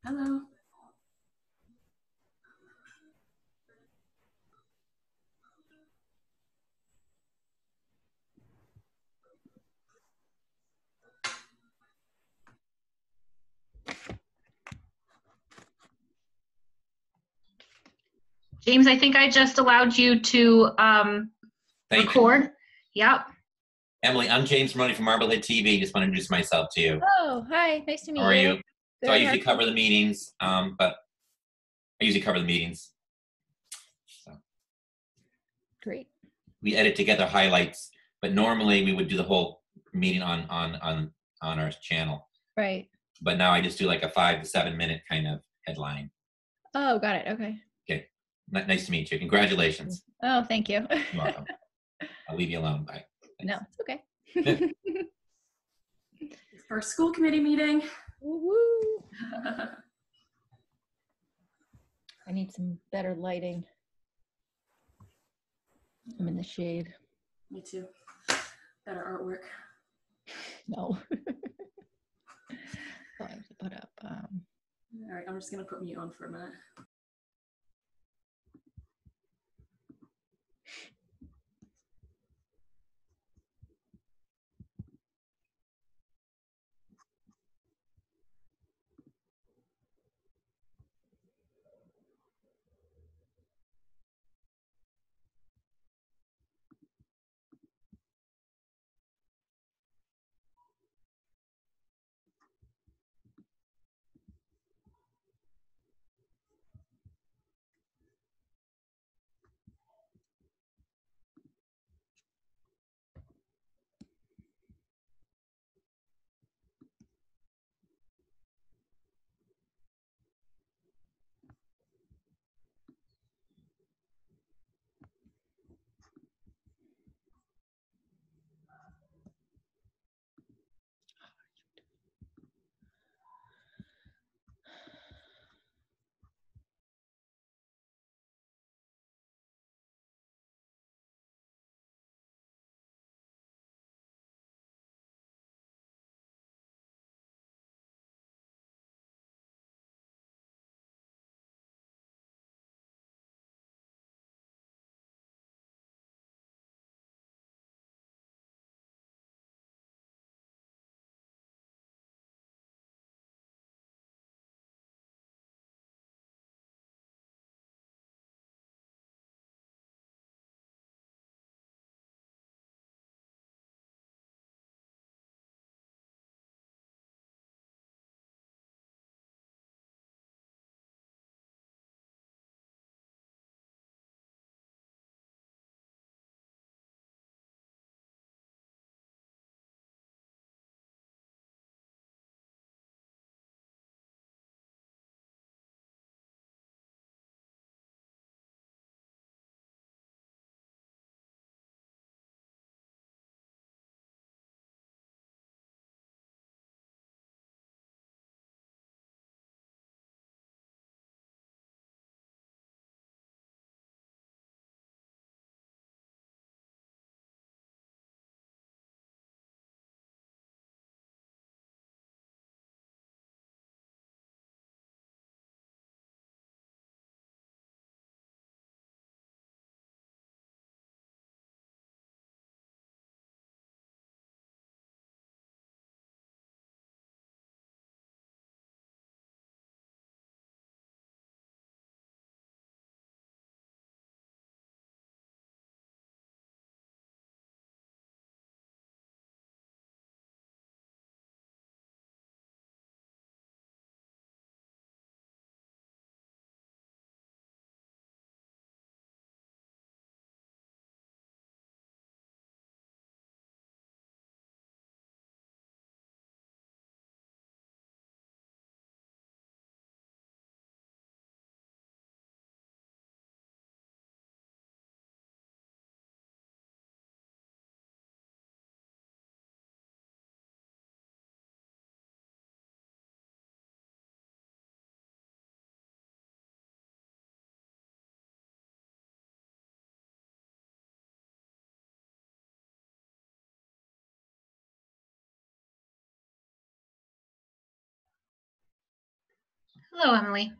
Hello. James, I think I just allowed you to record. Yep. Emily, I'm James Maroney from Marblehead TV. Just want to introduce myself to you. Oh, hi. Nice to meet you. How are you? Good. So I usually cover the meetings, but So Great. we edit together highlights, but normally we would do the whole meeting on our channel. Right. But now I just do like a 5 to 7 minute kind of headline. Oh, got it. Okay. Okay. Nice to meet you. Congratulations. Oh, thank you. You're welcome. I'll leave you alone. Bye. Thanks. No, it's okay. First school committee meeting. Woo-hoo. I need some better lighting. I'm in the shade. Me too. Better artwork. No. So I have to put up. All right, I'm just gonna put mute on for a minute. Hello, Emily.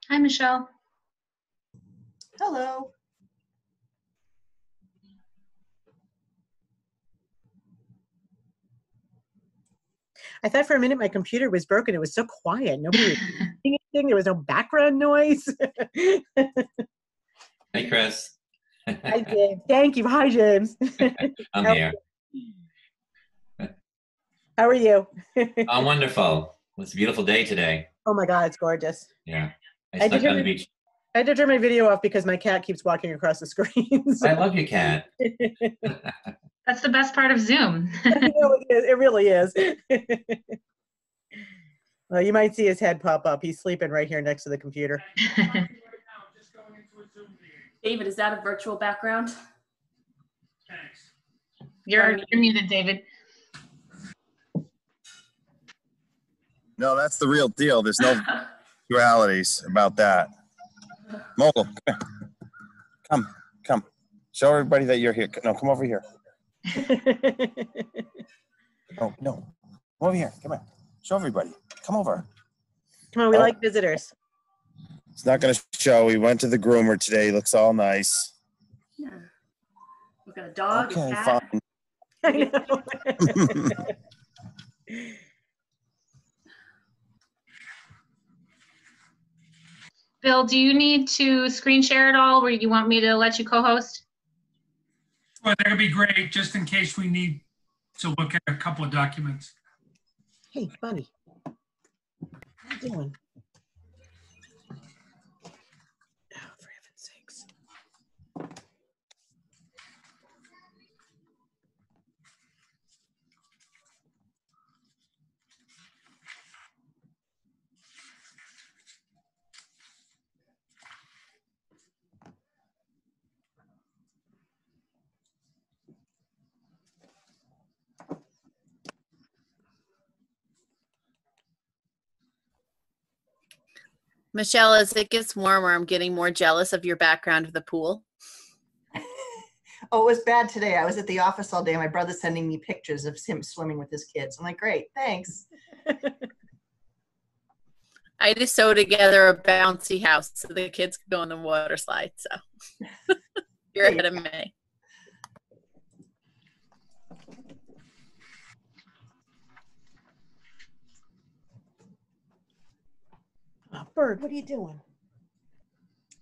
Hi, Michelle. Hello. I thought for a minute my computer was broken. It was so quiet. Nobody was saying anything. There was no background noise. Hey, Chris. Hi, James. Thank you. Hi, James. I'm How- here. How are you? I'm wonderful. It's a beautiful day today. Oh my God, it's gorgeous. Yeah. I I snuck did on the hear- beach. I had to turn my video off because my cat keeps walking across the screen. So- I love your cat. That's the best part of Zoom. It really is. Well, you might see his head pop up. He's sleeping right here next to the computer. David, is that a virtual background? You're muted, David. No, that's the real deal. There's no dualities about that. Mogul, come. Show everybody that you're here. No, come over here. No, come over here. Come here. Show everybody. Come over. Come on, we Oh. like visitors. It's not going to show. We went to the groomer today. Looks all nice. Yeah. We've got a dog, Okay, a cat. fine. I know. Bill, do you need to screen share it all, or you want me to let you co-host? Well, that would be great, just in case we need to look at a couple of documents. Hey, buddy. How you doing? Oh, for heaven's sakes. Michelle, as it gets warmer, I'm getting more jealous of your background of the pool. Oh, it was bad today. I was at the office all day. My brother's sending me pictures of him swimming with his kids. I'm like, great, thanks. I just sew together a bouncy house so the kids can go on the water slide. So you're ahead of me. Oh, Bird, what are you doing?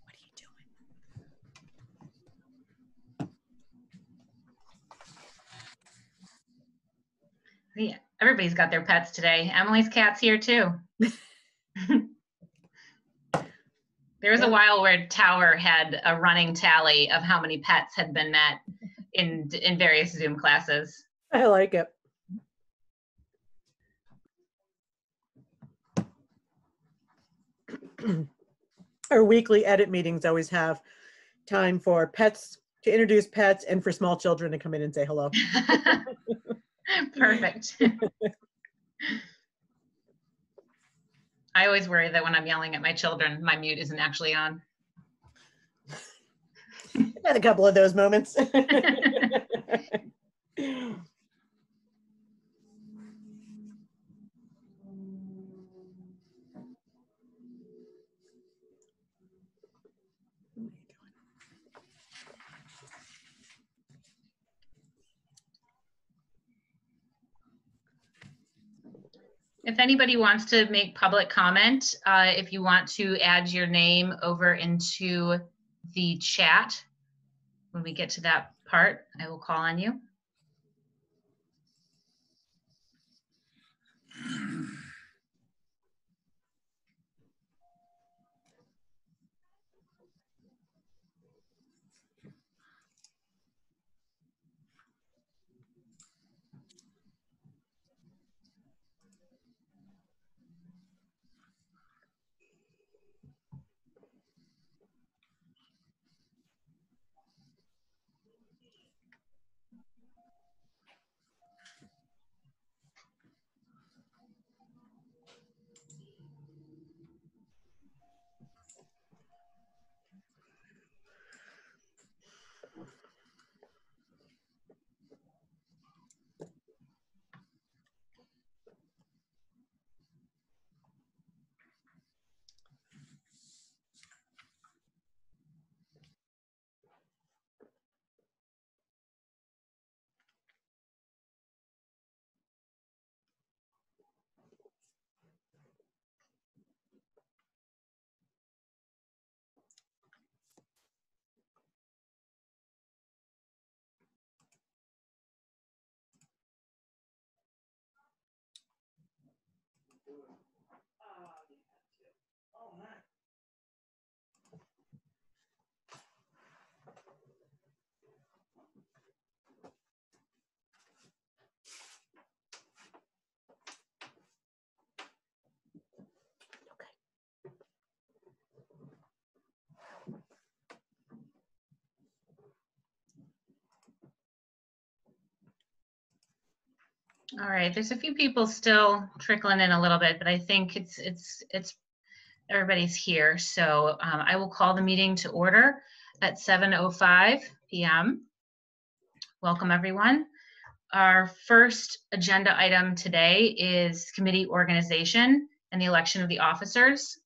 What are you doing? Yeah, everybody's got their pets today. Emily's cat's here too. There was a while where Tower had a running tally of how many pets had been met in various Zoom classes. I like it. Our weekly edit meetings always have time for pets, to introduce pets, and for small children to come in and say hello. Perfect. I always worry that when I'm yelling at my children, my mute isn't actually on. Had a couple of those moments. If anybody wants to make public comment, if you want to add your name over into the chat, when we get to that part, I will call on you. All right, there's a few people still trickling in a little bit, but I think it's everybody's here. So I will call the meeting to order at 7:05 p.m. Welcome, everyone. Our first agenda item today is committee organization and the election of the officers.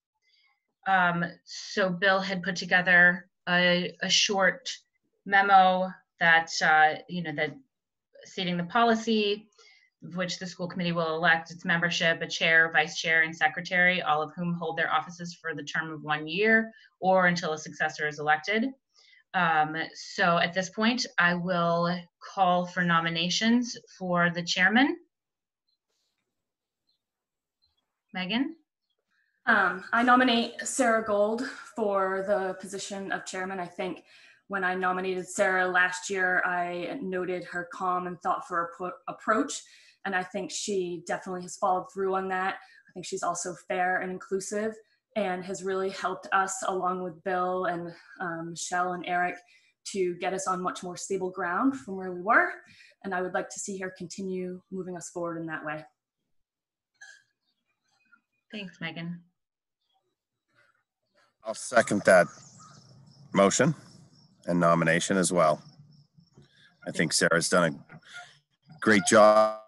So Bill had put together a short memo that, that stating the policy, which the school committee will elect its membership, a chair, vice chair, and secretary, all of whom hold their offices for the term of 1 year or until a successor is elected. So at this point, I will call for nominations for the chairman. Megan? I nominate Sarah Gold for the position of chairman. I think when I nominated Sarah last year, I noted her calm and thoughtful approach. And I think she definitely has followed through on that. I think she's also fair and inclusive and has really helped us, along with Bill and Michelle and Eric, to get us on much more stable ground from where we were. And I would like to see her continue moving us forward in that way. Thanks, Megan. I'll second that motion and nomination as well. I think Sarah's done a great job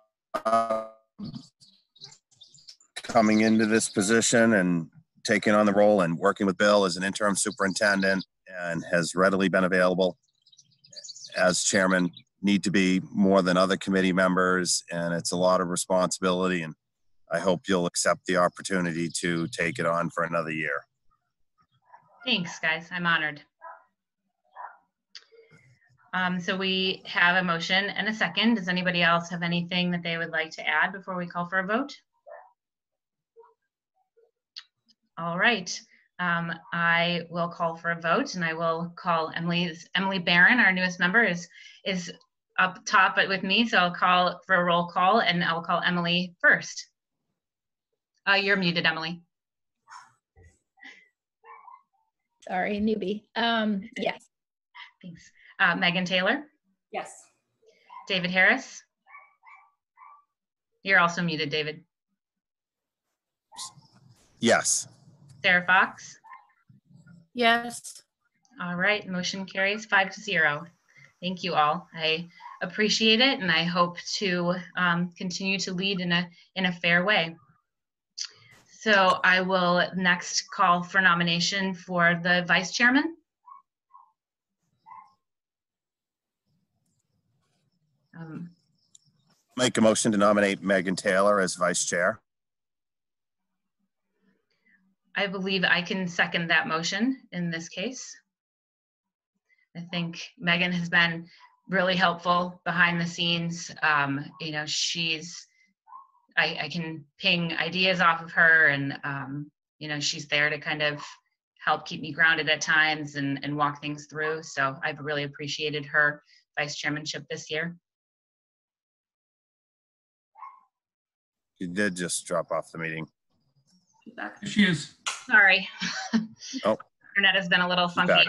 coming into this position and taking on the role and working with Bill as an interim superintendent, and has readily been available as chairman. Need to be more than other committee members, and it's a lot of responsibility, and I hope you'll accept the opportunity to take it on for another year. Thanks, guys. I'm honored. So we have a motion and a second. Does anybody else have anything that they would like to add before we call for a vote? All right. I will call for a vote, and I will call Emily Barron, our newest member, is up top but with me, so I'll call for a roll call, and I'll call Emily first. You're muted, Emily. Sorry, newbie. Yes. Thanks. Megan Taylor, Yes. David Harris. You're also muted, David. Yes. Sarah Fox. Yes. All right, motion carries 5-0. Thank you all. I appreciate it, and I hope to continue to lead in a fair way. So I will next call for nomination for the vice chairman. Make a motion to nominate Megan Taylor as vice chair. I believe I can second that motion in this case. I think Megan has been really helpful behind the scenes. You know, I can ping ideas off of her, and you know, she's there to kind of help keep me grounded at times and walk things through. So I've really appreciated her vice chairmanship this year. You did just drop off the meeting. There she is. Sorry. Oh. Internet has been a little funky back.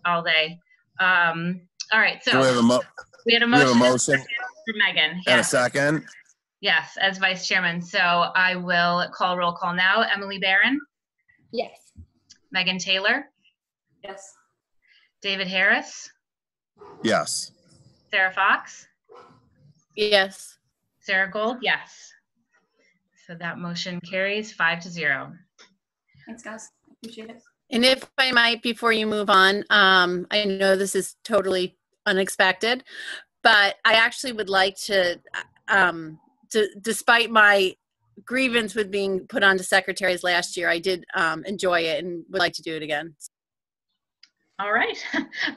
all day. All right, so Do we have a we had a motion for Megan. and Yeah. a second? Yes, as vice chairman. So I will call roll call now. Emily Barron, Yes. Megan Taylor, Yes. David Harris, Yes. Sarah Fox, Yes. Sarah Gold, yes. So that motion carries 5-0. Thanks, guys. Appreciate it. And if I might, before you move on, I know this is totally unexpected, but I actually would like to despite my grievance with being put onto secretaries last year, I did enjoy it and would like to do it again. All right.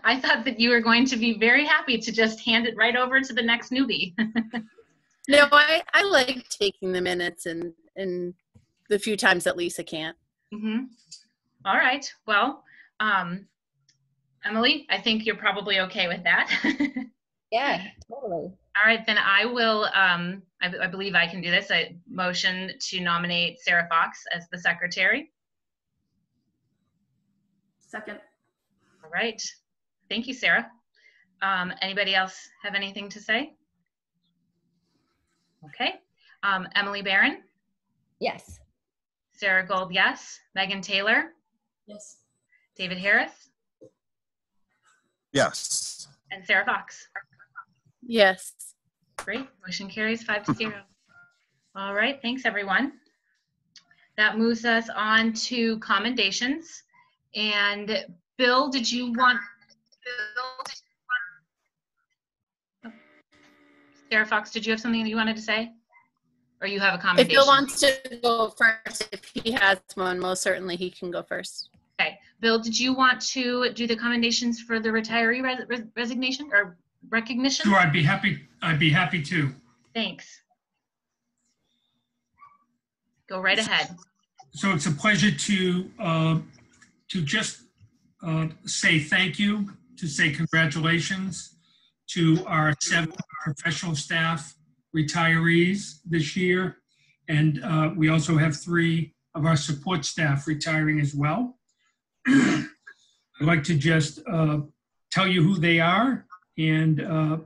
I thought that you were going to be very happy to just hand it right over to the next newbie. No, I like taking the minutes and the few times that Lisa can't. Mm-hmm. All right. Well, Emily, I think you're probably okay with that. Yeah, totally. All right, then I will, I believe I can do this. I motion to nominate Sarah Fox as the secretary. Second. All right. Thank you, Sarah. Anybody else have anything to say? Okay. Emily Barron, Yes. Sarah Gold, yes. Megan Taylor, Yes. David Harris, Yes. and Sarah Fox. Yes. Great. Motion carries 5-0. All right. Thanks, everyone. That moves us on to commendations. And Bill, did you want? Sarah Fox, did you have something that you wanted to say? Or you have a If commendation? Bill wants to go first, if he has one, most certainly he can go first. Okay. Bill, did you want to do the commendations for the retiree resignation or recognition? Sure, I'd be happy to. Thanks. Go right ahead. So it's a pleasure to just say thank you, to say congratulations to our 7 professional staff retirees this year. And we also have 3 of our support staff retiring as well. I'd like to just tell you who they are and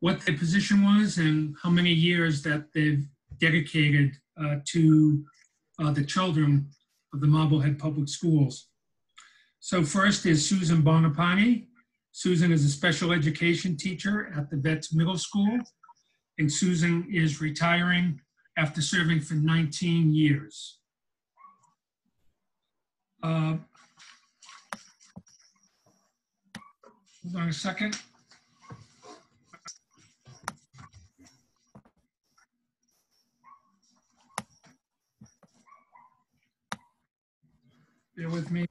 what their position was and how many years that they've dedicated to the children of the Marblehead Public Schools. So first is Susan Bonapane. Susan is a special education teacher at the Vets Middle School, and Susan is retiring after serving for 19 years. Hold on a second. Bear with me.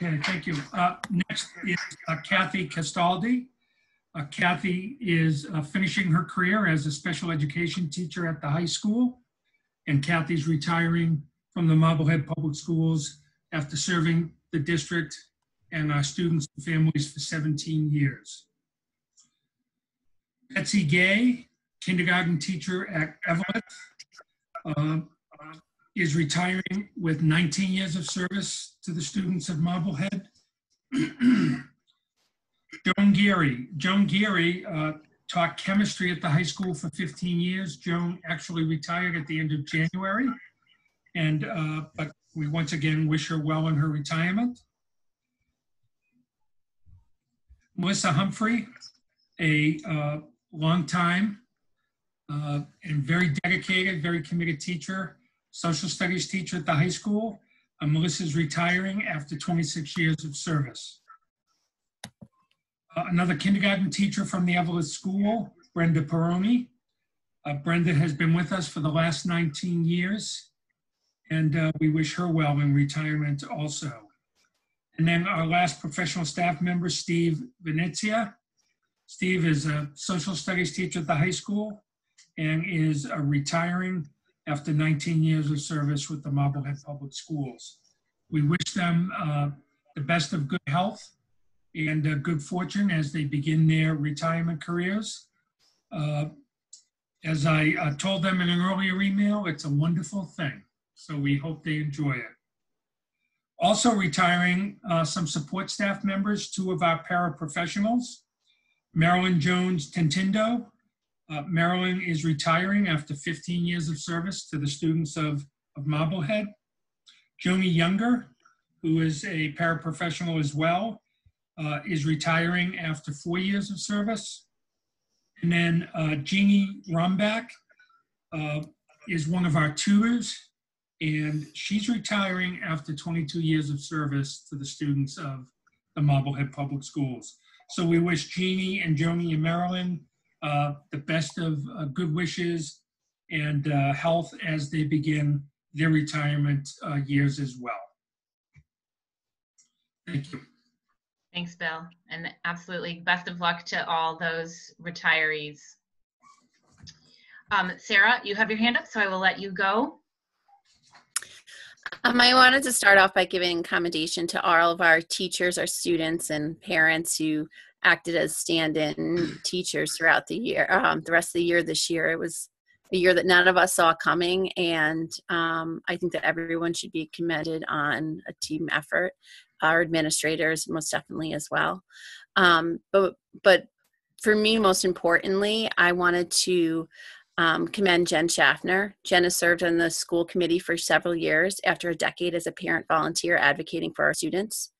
Okay, thank you. Next is Kathy Castaldi. Kathy is finishing her career as a special education teacher at the high school, and Kathy's retiring from the Marblehead Public Schools after serving the district and our students and families for 17 years. Betsy Gay, kindergarten teacher at Evelyn, is retiring with 19 years of service to the students of Marblehead. Joan Geary taught chemistry at the high school for 15 years. Joan actually retired at the end of January, and but we once again wish her well in her retirement. Melissa Humphrey, a long time and very dedicated, very committed teacher, social studies teacher at the high school. Melissa's retiring after 26 years of service. Another kindergarten teacher from the Evelyn School, Brenda Peroni. Brenda has been with us for the last 19 years, and we wish her well in retirement also. And then our last professional staff member, Steve Venezia. Steve is a social studies teacher at the high school and is retiring after 19 years of service with the Marblehead Public Schools. We wish them the best of good health and good fortune as they begin their retirement careers. As I told them in an earlier email, it's a wonderful thing. So we hope they enjoy it. Also retiring, some support staff members, 2 of our paraprofessionals. Marilyn Jones Tintindo. Marilyn is retiring after 15 years of service to the students of Marblehead. Joni Younger, who is a paraprofessional as well, is retiring after 4 years of service. And then Jeannie Rombach is one of our tutors, and she's retiring after 22 years of service to the students of the Marblehead Public Schools. So we wish Jeannie and Joni and Marilyn the best of good wishes and health as they begin their retirement years as well. Thank you. Thanks, Bill. And absolutely best of luck to all those retirees. Sarah, you have your hand up, so I will let you go. I wanted to start off by giving commendation to all of our teachers, our students, and parents who acted as stand-in teachers throughout the year, the rest of the year this year. It was a year that none of us saw coming, and I think that everyone should be commended on a team effort. Our administrators most definitely as well. But for me, most importantly, I wanted to commend Jen Schaffner. Jen has served on the school committee for several years after a decade as a parent volunteer advocating for our students.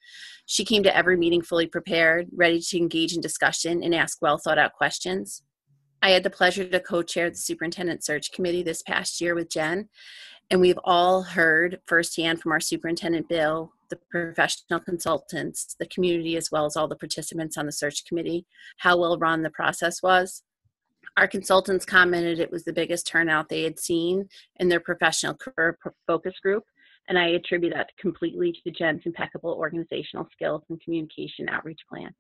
She came to every meeting fully prepared, ready to engage in discussion and ask well thought out questions. I had the pleasure to co-chair the superintendent search committee this past year with Jen, and we've all heard firsthand from our superintendent, Bill, the professional consultants, the community, as well as all the participants on the search committee, how well run the process was. Our consultants commented it was the biggest turnout they had seen in their professional career focus group, and I attribute that completely to Jen's impeccable organizational skills and communication outreach plan.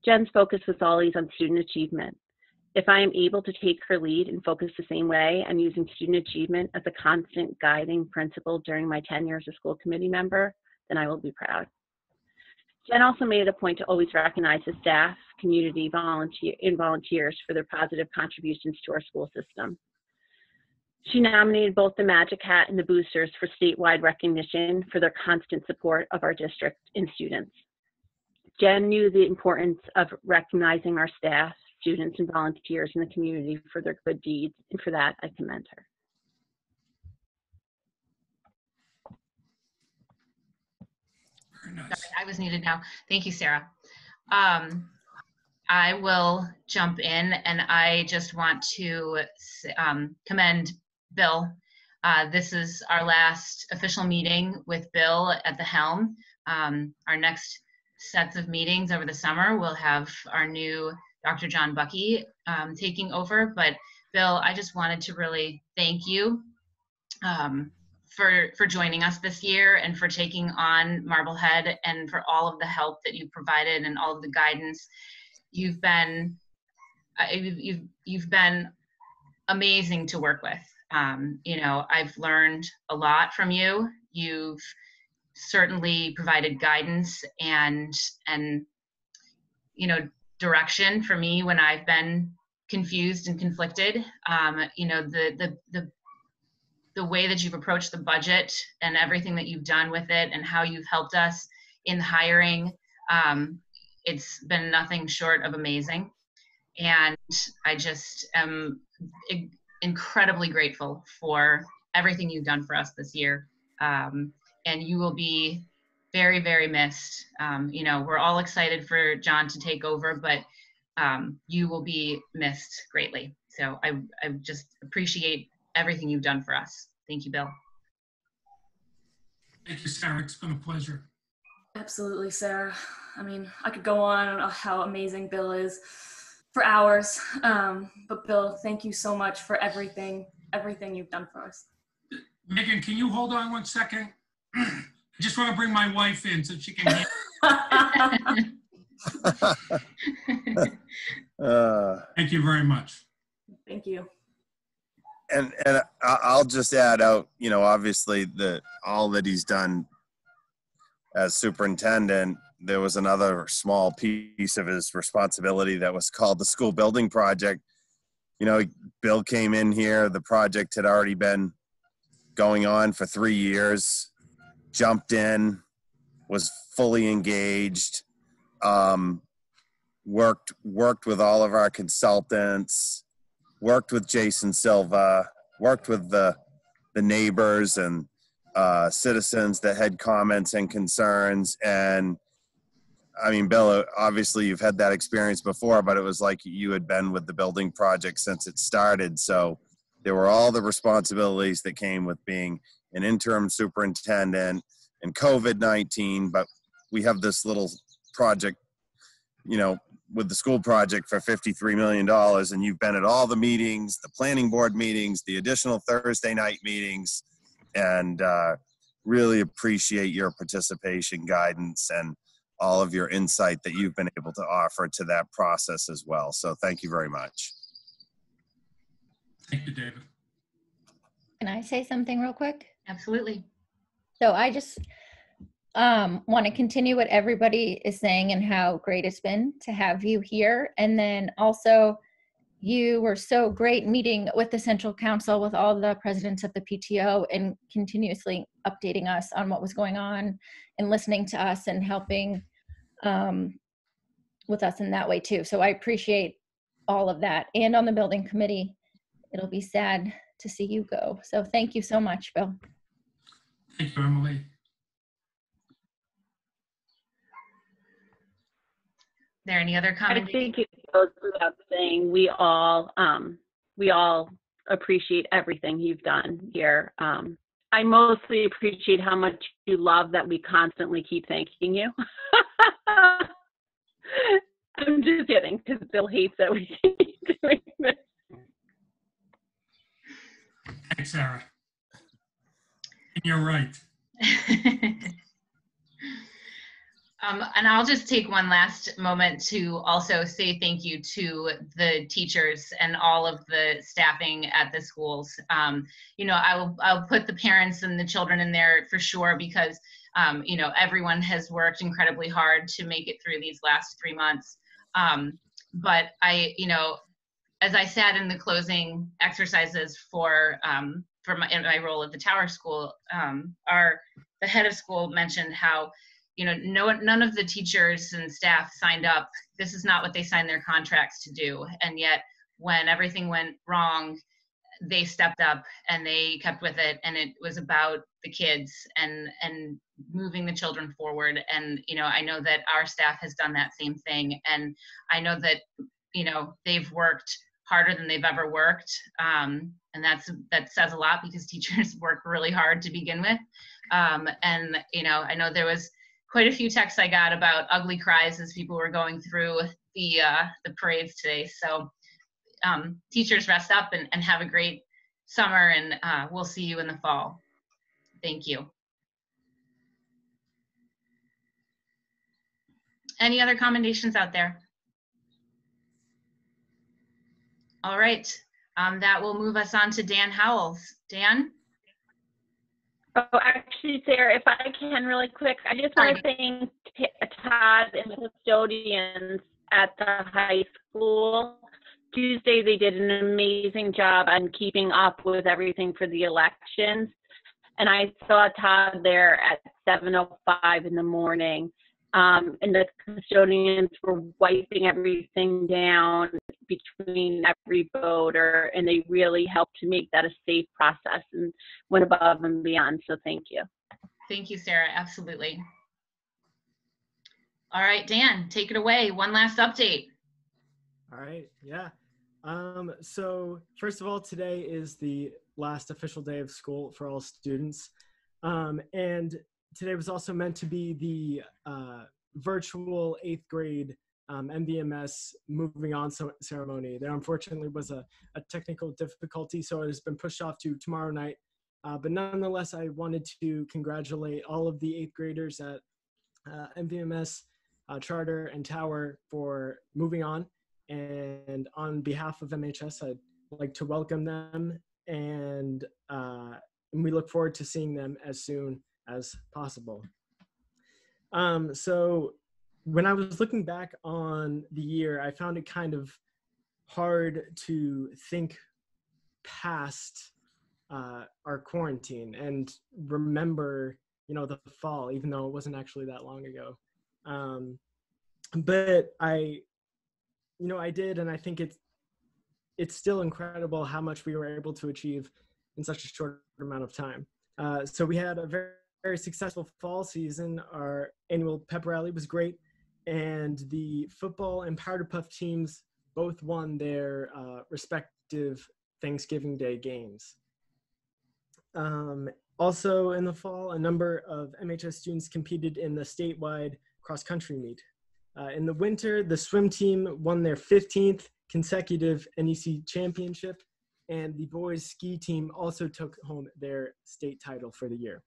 Jen's focus was always on student achievement. If I am able to take her lead and focus the same way on using student achievement as a constant guiding principle during my tenure as a school committee member, then I will be proud. Jen also made it a point to always recognize the staff, community, volunteers for their positive contributions to our school system. She nominated both the Magic Hat and the Boosters for statewide recognition for their constant support of our district and students. Jen knew the importance of recognizing our staff, students, and volunteers in the community for their good deeds, and for that, I commend her. Very nice. Sorry, I was muted now. Thank you, Sarah. I will jump in, and I just want to commend Bill. This is our last official meeting with Bill at the helm. Our next sets of meetings over the summer, we'll have our new Dr. John Bucky taking over. But Bill, I just wanted to really thank you for joining us this year and for taking on Marblehead and for all of the help that you provided and all of the guidance. You've been amazing to work with. You know, I've learned a lot from you. You've certainly provided guidance and you know, direction for me when I've been confused and conflicted. You know, the way that you've approached the budget and everything that you've done with it and how you've helped us in hiring, it's been nothing short of amazing. And I just am incredibly grateful for everything you've done for us this year. And you will be very, very missed. You know, we're all excited for John to take over, but you will be missed greatly. So I just appreciate everything you've done for us. Thank you, Bill. Thank you, Sarah. It's been a pleasure. Absolutely, Sarah. I mean, I could go on how amazing Bill is for hours. But Bill, thank you so much for everything you've done for us. Megan, can you hold on 1 second? I just want to bring my wife in so she can hear. Thank you very much. Thank you. And I'll just add out, you know, obviously all that he's done as superintendent, there was another small piece of his responsibility that was called the school building project. You know, Bill came in here, the project had already been going on for 3 years, jumped in, was fully engaged, worked with all of our consultants, worked with Jason Silva, worked with the neighbors and citizens that had comments and concerns. And I mean, Bill, obviously you've had that experience before, but it was like you had been with the building project since it started. So there were all the responsibilities that came with being an interim superintendent and COVID-19, but we have this little project, you know, with the school project for $53 million, and you've been at all the meetings, the planning board meetings, the additional Thursday night meetings, and really appreciate your participation, guidance, and all of your insight that you've been able to offer to that process as well. So thank you very much. Thank you, David. Can I say something real quick? Absolutely. So I just want to continue what everybody is saying and how great it's been to have you here. And then also, you were so great meeting with the Central Council, with all the presidents of the PTO, and continuously updating us on what was going on and listening to us and helping with us in that way too. So I appreciate all of that. And on the building committee, it'll be sad to see you go. So thank you so much, Bill. Thank you, Emily. There any other comments? I think it goes without saying we all appreciate everything you've done here. I mostly appreciate how much you love that we constantly keep thanking you. I'm just kidding, because Bill hates that we keep doing this. Thanks, Sarah. And you're right. And I'll just take one last moment to also say thank you to the teachers and all of the staffing at the schools. You know, I'll put the parents and the children in there for sure, because you know, everyone has worked incredibly hard to make it through these last 3 months. But you know, as I sat in the closing exercises for in my role at the Tower School, the head of school mentioned how, you know, none of the teachers and staff signed up. This is not what they signed their contracts to do. And yet when everything went wrong, they stepped up and they kept with it, and it was about the kids and moving the children forward. And I know that our staff has done that same thing, and I know that they've worked harder than they've ever worked, and that says a lot, because teachers work really hard to begin with. And I know there was quite a few texts I got about ugly cries as people were going through the parades today. So teachers, rest up and have a great summer, and we'll see you in the fall. Thank you. Any other commendations out there? All right, that will move us on to Dan Howells. Dan? Oh, actually, Sarah, if I can really quick, I just want to thank Todd and the custodians at the high school. Tuesday, they did an amazing job on keeping up with everything for the elections. And I saw Todd there at 7:05 in the morning. And the custodians were wiping everything down between every voter, and they really helped to make that a safe process and went above and beyond. So thank you. Thank you, Sarah. Absolutely. All right, Dan, take it away. One last update. All right. Yeah. So first of all, today is the last official day of school for all students. And today was also meant to be the virtual 8th grade MVMS moving on ceremony. There unfortunately was a technical difficulty, so it has been pushed off to tomorrow night. But nonetheless, I wanted to congratulate all of the 8th graders at MVMS, Charter, and Tower for moving on. And on behalf of MHS, I'd like to welcome them, and we look forward to seeing them as soon as possible. So when I was looking back on the year, I found it kind of hard to think past our quarantine and remember, the fall, even though it wasn't actually that long ago. But I did, and I think it's still incredible how much we were able to achieve in such a short amount of time. So we had a very, very successful fall season. Our annual pep rally was great, and the football and Powder Puff teams both won their respective Thanksgiving Day games. Also in the fall, a number of MHS students competed in the statewide cross-country meet. In the winter, the swim team won their 15th consecutive NEC championship, and the boys ski team also took home their state title for the year.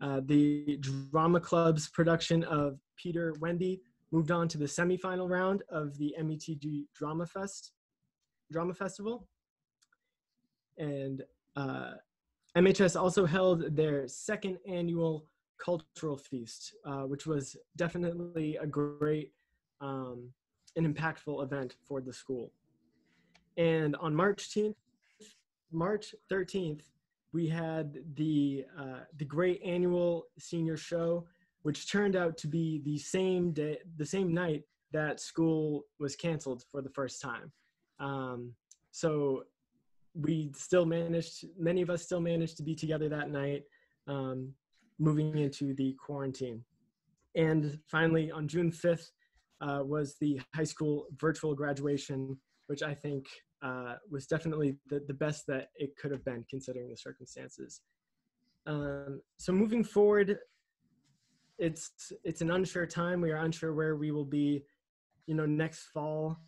The drama club's production of Peter Wendy moved on to the semifinal round of the METG Drama Festival. And MHS also held their second annual cultural feast, which was definitely a great and impactful event for the school. And on March 13th, we had the great annual senior show, which turned out to be the same night that school was canceled for the first time. So many of us still managed to be together that night, moving into the quarantine. And finally, on June 5th, was the high school virtual graduation, which I think was definitely the best that it could have been considering the circumstances. So moving forward, it's an unsure time. We are unsure where we will be, next fall,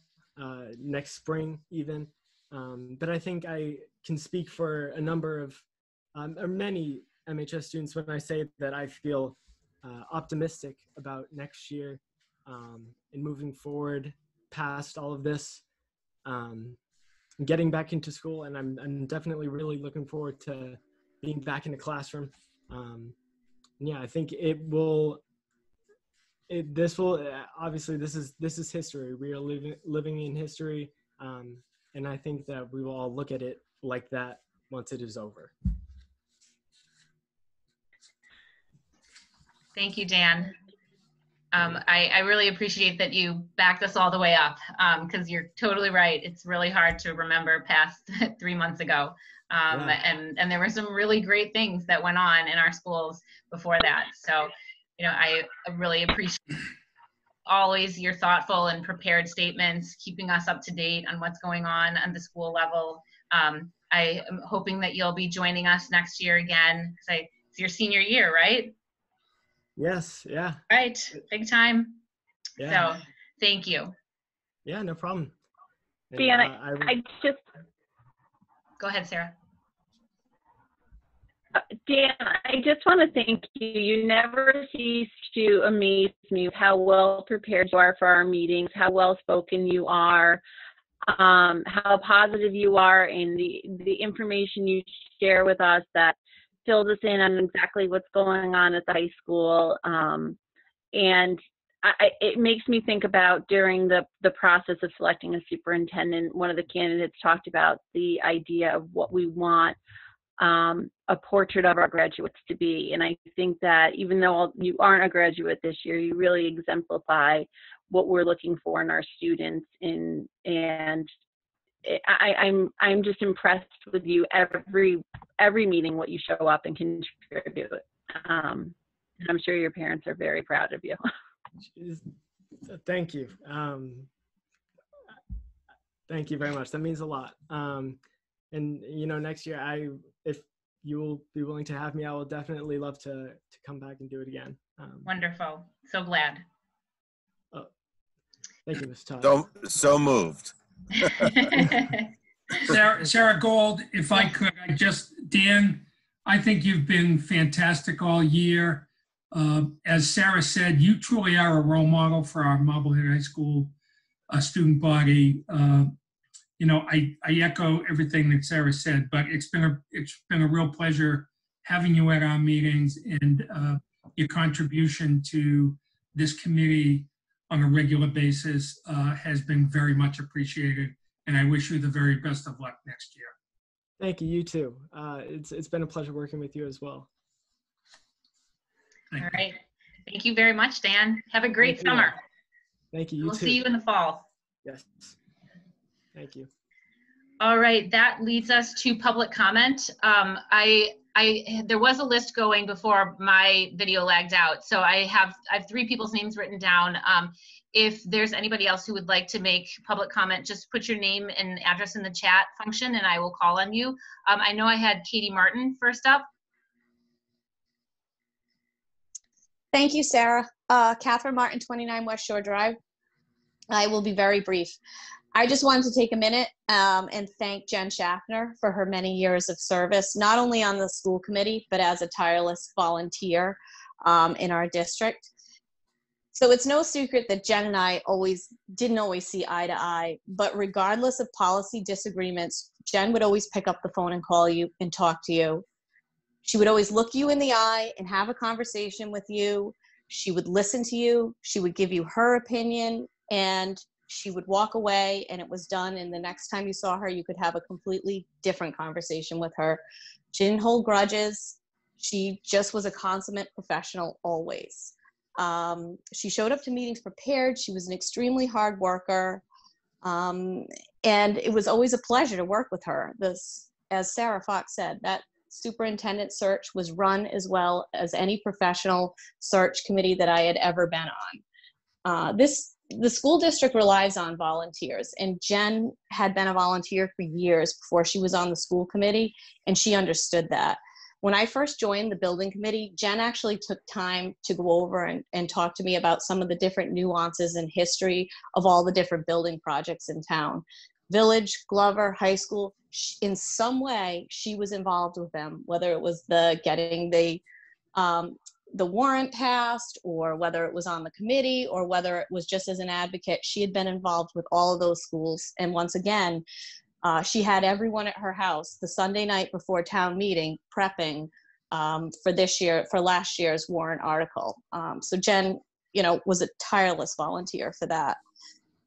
next spring even. But I think I can speak for a number of, or many MHS students when I say that I feel optimistic about next year and moving forward past all of this, getting back into school. And I'm definitely really looking forward to being back in the classroom. Yeah, I think this will obviously, this is history. We are living in history. And I think that we will all look at it like that once it is over. Thank you, Dan. I really appreciate that you backed us all the way up, because you're totally right. It's really hard to remember past 3 months ago. And there were some really great things that went on in our schools before that. So, you know, I really appreciate always your thoughtful and prepared statements, keeping us up to date on what's going on the school level. I am hoping that you'll be joining us next year again. It's your senior year, right? Yes, yeah. Right, big time. Yeah. So thank you. Yeah, no problem. And, Dan, I just, go ahead, Sarah. Dan, I just want to thank you. You never cease to amaze me with how well prepared you are for our meetings, how well spoken you are, how positive you are in the information you share with us that fills us in on exactly what's going on at the high school. And it makes me think about during the process of selecting a superintendent, one of the candidates talked about the idea of what we want a portrait of our graduates to be. And I think that even though you aren't a graduate this year, you really exemplify what we're looking for in our students. And I'm just impressed with you every meeting, what you show up and contribute. I'm sure your parents are very proud of you. Thank you. Thank you very much. That means a lot. And you know, next year, if you will be willing to have me, I will definitely love to come back and do it again. Wonderful. So glad. Oh, thank you, Ms. Todd. So moved. Sarah Gold, if I could, Dan, I think you've been fantastic all year. As Sarah said, you truly are a role model for our Marblehead High School student body. You know, I echo everything that Sarah said, but it's been a real pleasure having you at our meetings, and your contribution to this committee on a regular basis has been very much appreciated, and I wish you the very best of luck next year. Thank you. You too. It's been a pleasure working with you as well. All right. Thank you very much, Dan. Have a great summer. Thank you. We'll see you in the fall. Yes. Thank you. All right. That leads us to public comment. There was a list going before my video lagged out, so I have 3 people's names written down. If there's anybody else who would like to make public comment, just put your name and address in the chat function, and I will call on you. I know I had Katie Martin first up. Thank you, Sarah. Catherine Martin, 29 West Shore Drive. I will be very brief. I just wanted to take a minute and thank Jen Schaffner for her many years of service, not only on the school committee, but as a tireless volunteer in our district. So it's no secret that Jen and I didn't always see eye to eye, but regardless of policy disagreements, Jen would always pick up the phone and call you and talk to you. She would always look you in the eye and have a conversation with you. She would listen to you. She would give you her opinion, and she would walk away, and it was done. And the next time you saw her, you could have a completely different conversation with her. She didn't hold grudges. She just was a consummate professional always. She showed up to meetings prepared. She was an extremely hard worker. And it was always a pleasure to work with her. As Sarah Fox said, that superintendent search was run as well as any professional search committee that I had ever been on. The school district relies on volunteers, and Jen had been a volunteer for years before she was on the school committee, and she understood that. When I first joined the building committee, Jen actually took time to go over and talk to me about some of the different nuances and history of all the different building projects in town. Village, Glover, high school, in some way she was involved with them, whether it was getting the warrant passed, or whether it was on the committee, or whether it was just as an advocate. She had been involved with all of those schools. And once again, she had everyone at her house the Sunday night before town meeting prepping for last year's warrant article. So Jen, was a tireless volunteer for that.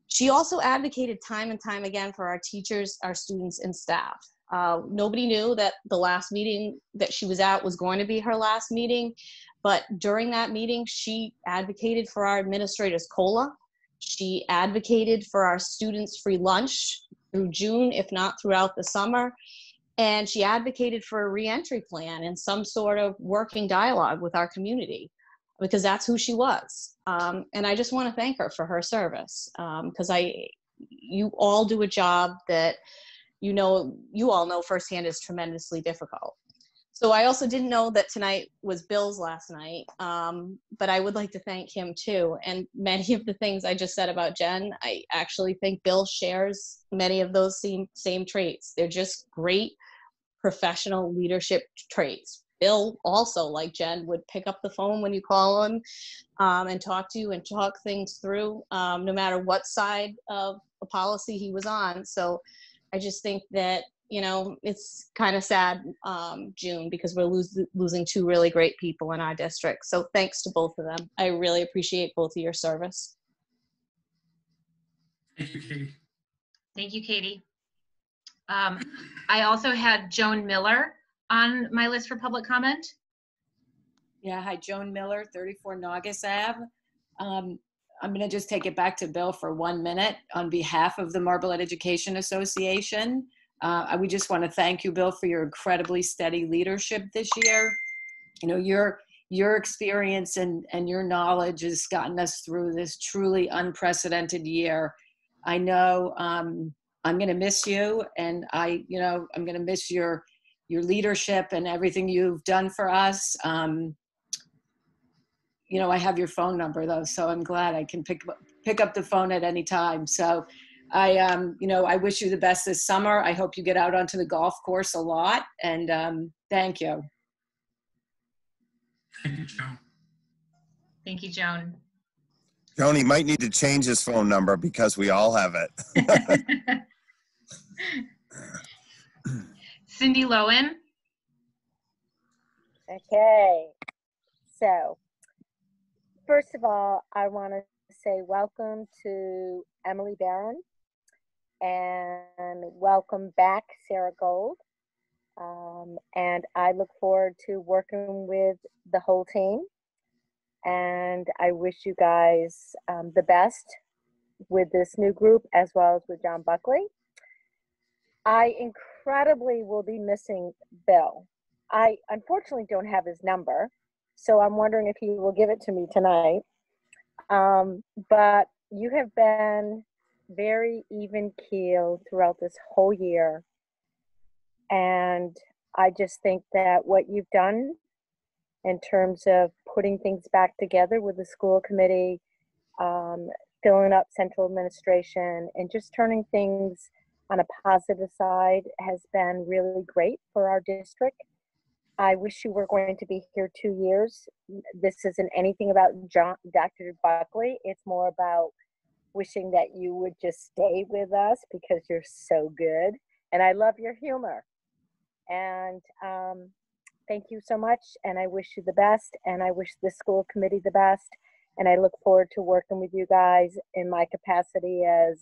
She also advocated time and time again for our teachers, our students, and staff. Nobody knew that the last meeting that she was at was going to be her last meeting, But during that meeting, she advocated for our administrators' COLA. She advocated for our students' free lunch through June, if not throughout the summer. And she advocated for a reentry plan and some sort of working dialogue with our community, because that's who she was. And I just want to thank her for her service, because you all do a job that you all know firsthand is tremendously difficult. So I also didn't know that tonight was Bill's last night, but I would like to thank him too. And many of the things I just said about Jen, I actually think Bill shares many of those same traits. They're just great professional leadership traits. Bill also, like Jen, would pick up the phone when you call him and talk to you and talk things through, no matter what side of a policy he was on. So I just think that, it's kind of sad, June, because we're losing two really great people in our district. So thanks to both of them. I really appreciate both of your service. Thank you, Katie. Thank you, Katie. I also had Joan Miller on my list for public comment. Yeah, hi, Joan Miller, 34 Naugus Ave. I'm going to just take it back to Bill for 1 minute on behalf of the Marblehead Education Association. We just want to thank you, Bill, for your incredibly steady leadership this year. Your experience and your knowledge has gotten us through this truly unprecedented year. I know I'm going to miss you, and I'm going to miss your leadership and everything you've done for us. I have your phone number though, so I'm glad I can pick up the phone at any time. So I wish you the best this summer. I hope you get out onto the golf course a lot, and thank you. Thank you, Joan. Thank you, Joan. Tony might need to change his phone number because we all have it. Cindy Lowen. Okay, so first of all, I want to say welcome to Emily Barron and welcome back, Sarah Gold. And I look forward to working with the whole team. And I wish you guys the best with this new group as well as with John Buckley. I incredibly will be missing Bill. I unfortunately don't have his number, so I'm wondering if he will give it to me tonight. But you have been very even keeled throughout this whole year. And I just think that what you've done in terms of putting things back together with the school committee, filling up central administration, and just turning things on a positive side has been really great for our district. I wish you were going to be here 2 years. This isn't anything about Dr. Buckley. It's more about wishing that you would just stay with us because you're so good. And I love your humor. And thank you so much. And I wish you the best. And I wish the school committee the best. And I look forward to working with you guys in my capacity as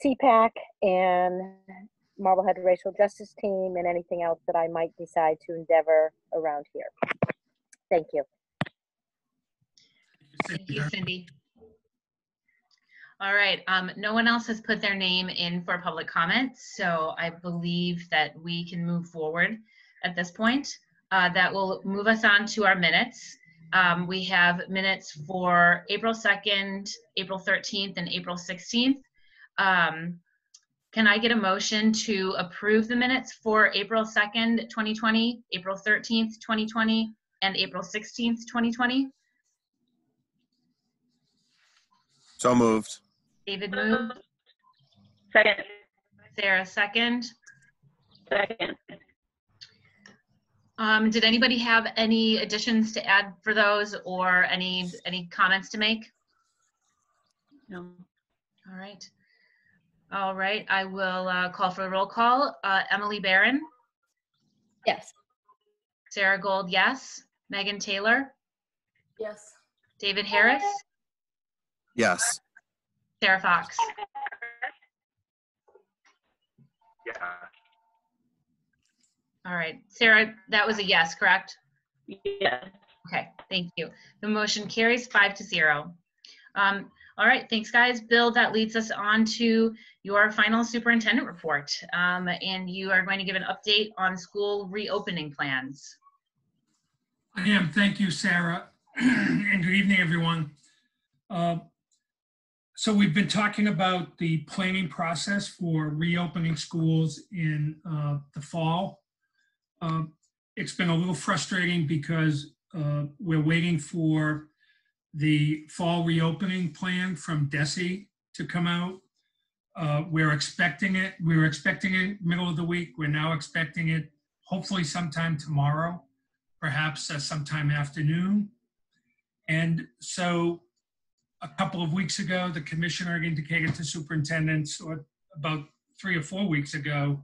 CPAC and Marblehead Racial Justice Team and anything else that I might decide to endeavor around here. Thank you. Thank you, Cindy. All right, no one else has put their name in for public comment, so I believe that we can move forward at this point. That will move us on to our minutes. We have minutes for April 2nd, April 13th, and April 16th. Can I get a motion to approve the minutes for April 2nd, 2020, April 13th, 2020, and April 16th, 2020? So moved. David moved. Second. Sarah second. Second. Did anybody have any additions to add for those or any comments to make? No. All right. All right, I will call for a roll call. Emily Barron? Yes. Sarah Gold, yes. Megan Taylor? Yes. David Harris? Yes. Sarah Fox? Yeah. All right, Sarah, that was a yes, correct? Yes. Okay, thank you. The motion carries 5-0. All right, thanks guys. Bill, that leads us on to your final superintendent report. And you are going to give an update on school reopening plans. I am. Thank you, Sarah. And good evening, everyone. So we've been talking about the planning process for reopening schools in the fall. It's been a little frustrating because we're waiting for the fall reopening plan from DESE to come out. We're expecting it. We were expecting it middle of the week. We're now expecting it hopefully sometime tomorrow, perhaps sometime afternoon. And so a couple of weeks ago, the commissioner indicated to superintendents, or about 3 or 4 weeks ago,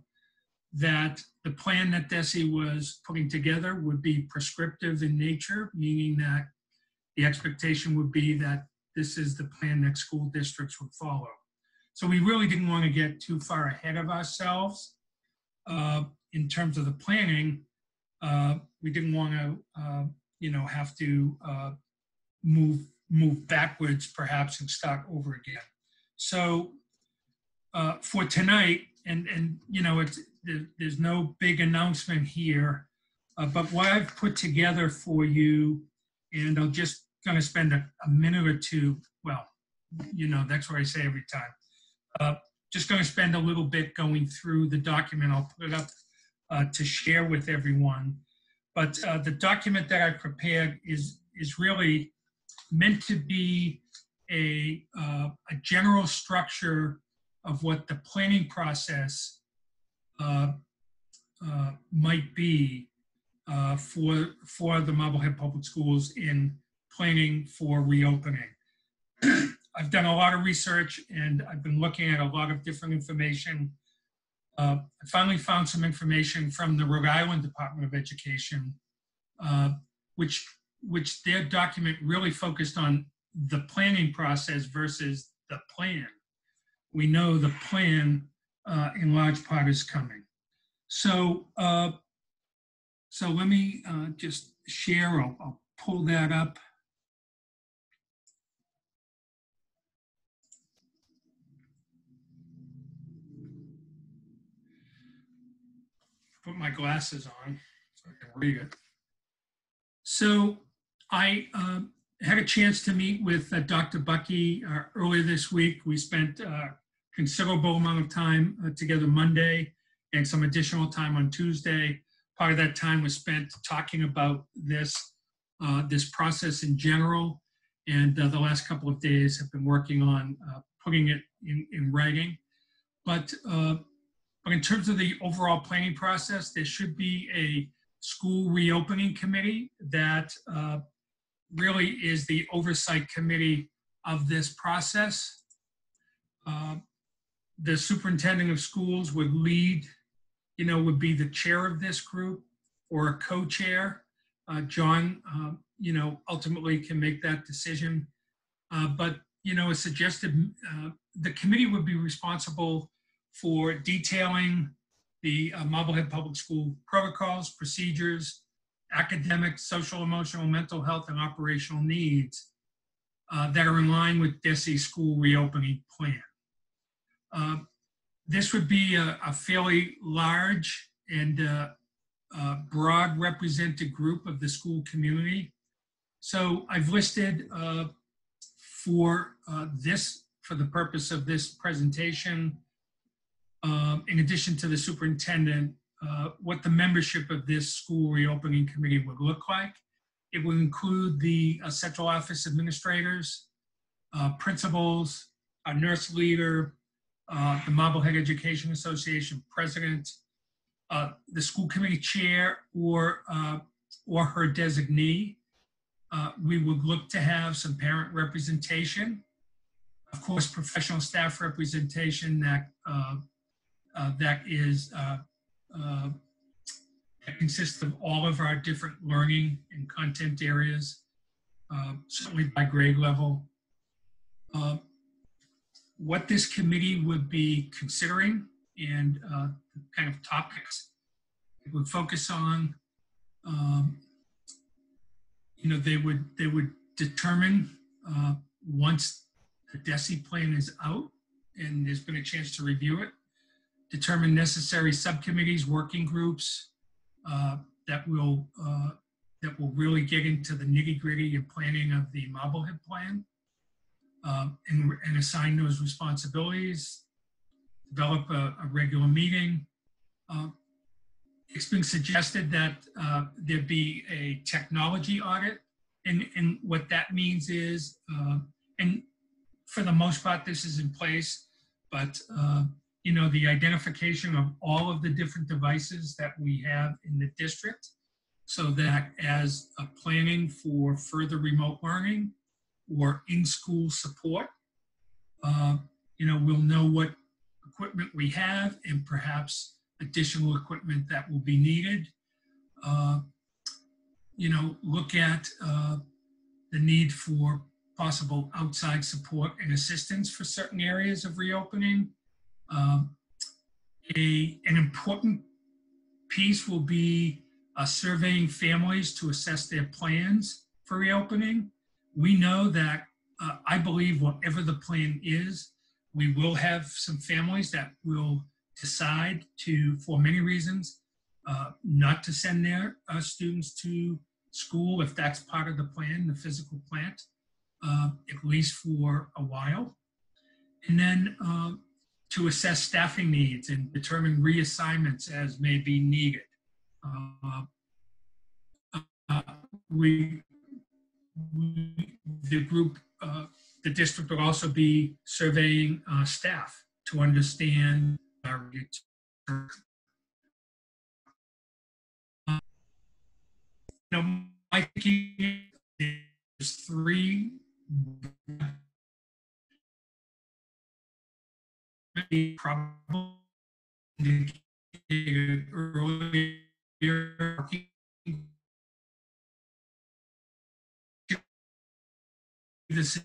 that the plan that DESE was putting together would be prescriptive in nature, meaning that the expectation would be that this is the plan that school districts would follow. So we really didn't want to get too far ahead of ourselves in terms of the planning. We didn't want to, have to move backwards perhaps and start over again. So for tonight, and there's no big announcement here, but what I've put together for you, and I'm just going to spend a minute or two, well, that's what I say every time. Just going to spend a little bit going through the document. I'll put it up to share with everyone. But the document that I prepared is really meant to be a general structure of what the planning process might be for the Marblehead Public Schools in planning for reopening. I've done a lot of research and I've been looking at a lot of different information. I finally found some information from the Rhode Island Department of Education, which their document really focused on the planning process versus the plan. We know the plan in large part is coming. So, so let me just share, I'll pull that up. Put my glasses on so I can read it. So I had a chance to meet with Dr. Bucky earlier this week. We spent a considerable amount of time together Monday and some additional time on Tuesday. Part of that time was spent talking about this process in general, and the last couple of days have been working on putting it in writing. But in terms of the overall planning process, there should be a school reopening committee that really is the oversight committee of this process. The superintendent of schools would lead, would be the chair of this group or a co-chair. John, ultimately can make that decision. But, as suggested, the committee would be responsible for detailing the Marblehead Public School protocols, procedures, academic, social, emotional, mental health, and operational needs that are in line with DESE's school reopening plan. This would be a fairly large and broad represented group of the school community. So I've listed for the purpose of this presentation, in addition to the superintendent, what the membership of this school reopening committee would look like. It would include the central office administrators, principals, a nurse leader, the Marblehead Education Association president, the school committee chair or her designee. We would look to have some parent representation, of course, professional staff representation that consists of all of our different learning and content areas, certainly by grade level. What this committee would be considering and the kind of topics it would focus on, they would determine once the DESI plan is out and there's been a chance to review it, determine necessary subcommittees, working groups that will really get into the nitty-gritty and planning of the Marblehead plan, and assign those responsibilities, develop a regular meeting. It's been suggested that there be a technology audit, and what that means is, and for the most part, this is in place, but the identification of all of the different devices that we have in the district, so that as a planning for further remote learning or in-school support, we'll know what equipment we have and perhaps additional equipment that will be needed. Look at the need for possible outside support and assistance for certain areas of reopening. An important piece will be surveying families to assess their plans for reopening. We know that I believe whatever the plan is, we will have some families that will decide to, for many reasons, not to send their students to school if that's part of the plan, the physical plant, at least for a while. And then to assess staffing needs and determine reassignments as may be needed. The district will also be surveying staff to understand our my thinking is three probably earlier. This,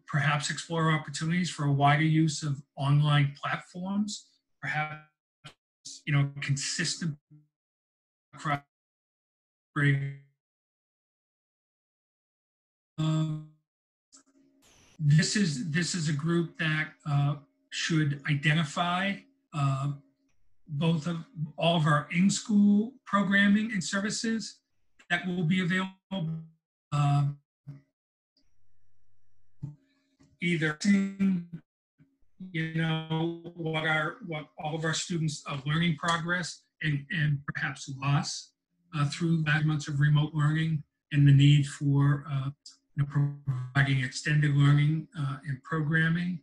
perhaps explore opportunities for a wider use of online platforms, perhaps, consistent across. This is a group that should identify all of our in-school programming and services that will be available. Either what all of our students' learning progress and perhaps loss through 5 months of remote learning, and the need for providing extended learning and programming.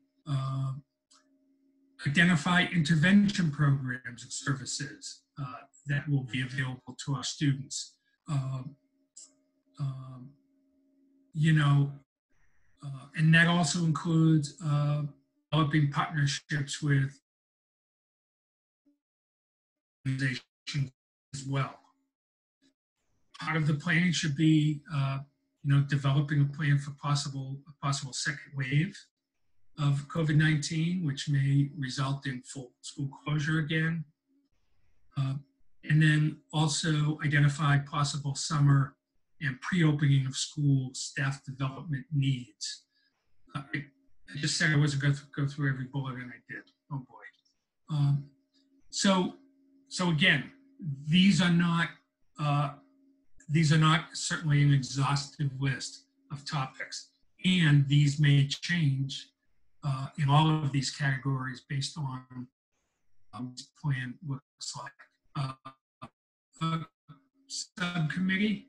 Identify intervention programs and services that will be available to our students. And that also includes developing partnerships with organizations as well. Part of the planning should be, developing a plan for a possible second wave of COVID-19, which may result in full school closure again. And then also identify possible summer and pre-opening of school staff development needs. I just said I wasn't going to go through every bullet, and I did. Oh boy. So again, these are not certainly an exhaustive list of topics, and these may change in all of these categories based on this plan looks like. A subcommittee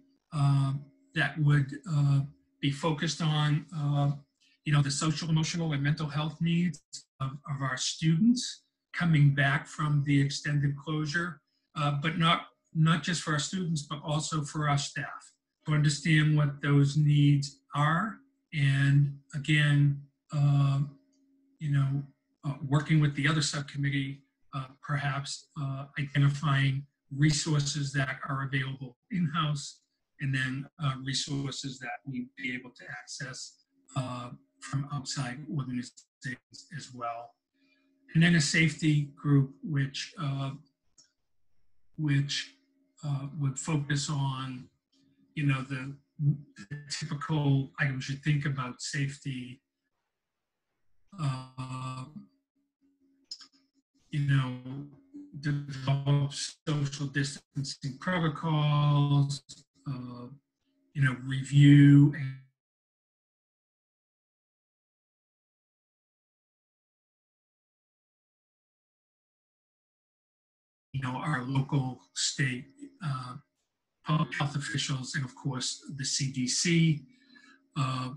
that would be focused on the social, emotional, and mental health needs of our students coming back from the extended closure, but not just for our students, but also for our staff, to understand what those needs are. And again, working with the other subcommittee, perhaps identifying resources that are available in-house, and then resources that we'd be able to access from outside organizations as well. And then a safety group, which would focus on, you know, the typical items you think about safety, you know, develop social distancing protocols, you know, review and our local, state public health officials, and of course the CDC. I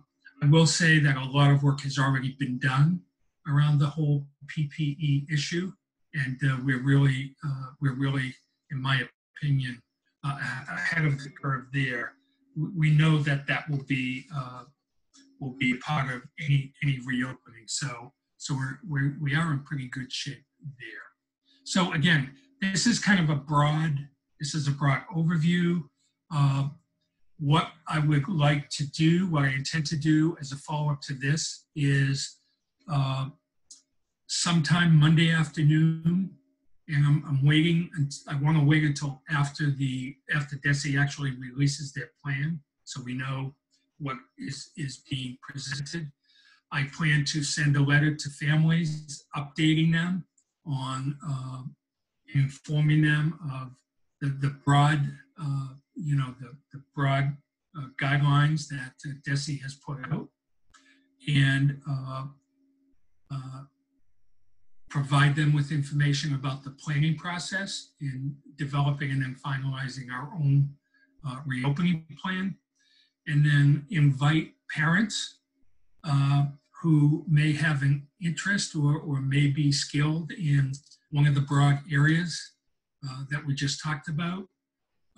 will say that a lot of work has already been done around the whole PPE issue, and we're really, in my opinion, ahead of the curve there. We know that that will be part of any reopening. So we are in pretty good shape there. So again, this is kind of a broad overview. What I would like to do, what I intend to do as a follow-up to this is sometime Monday afternoon, and I'm waiting, and I want to wait until after DESE actually releases their plan, so we know what is being presented. I plan to send a letter to families, updating them on, informing them of the broad, the broad guidelines that DESE has put out, and provide them with information about the planning process in developing and then finalizing our own reopening plan, and then invite parents who may have an interest or may be skilled in one of the broad areas that we just talked about,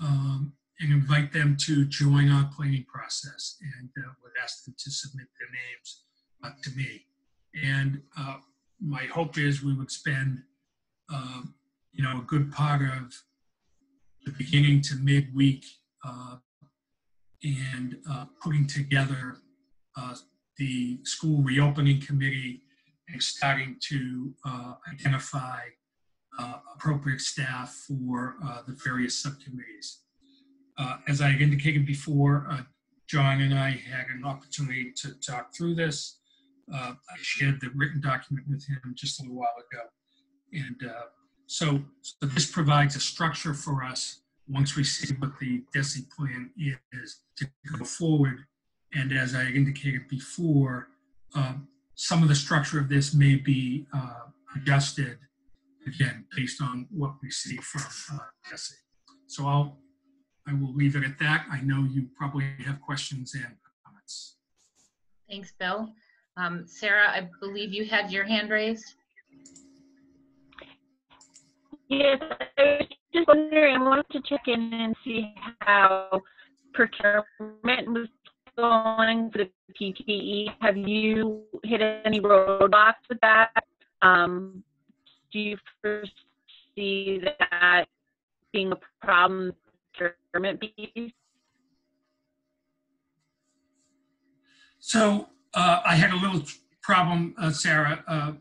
and invite them to join our planning process, and would ask them to submit their names to me. And my hope is we would spend, a good part of the beginning to midweek and putting together the school reopening committee and starting to identify appropriate staff for the various subcommittees. As I indicated before, John and I had an opportunity to talk through this. I shared the written document with him just a little while ago. And so this provides a structure for us once we see what the DESE plan is to go forward. And as I indicated before, some of the structure of this may be adjusted, again, based on what we see from DESE. So I will leave it at that. I know you probably have questions and comments. Thanks, Bill. Sarah, I believe you had your hand raised. Yes, I was just wondering, I wanted to check in and see how procurement was going for the PPE. Have you hit any roadblocks with that? Do you foresee that being a problem procurement piece? So I had a little problem, Sarah,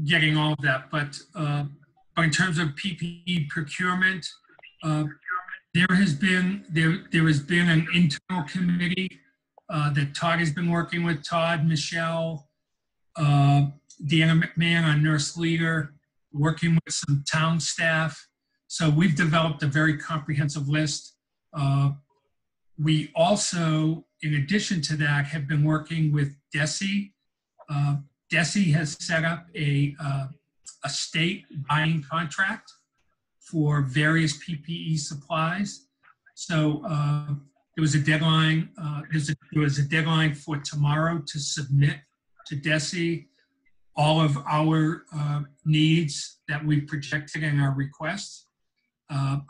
getting all of that, but in terms of PPE procurement, there has been an internal committee that Todd has been working with. Todd, Michelle, Deanna McMahon, our nurse leader, working with some town staff. So we've developed a very comprehensive list. We also, in addition to that, have been working with DESE. DESE has set up a state buying contract for various PPE supplies. So there was a deadline. There was a deadline for tomorrow to submit to DESE all of our needs that we projected in our requests,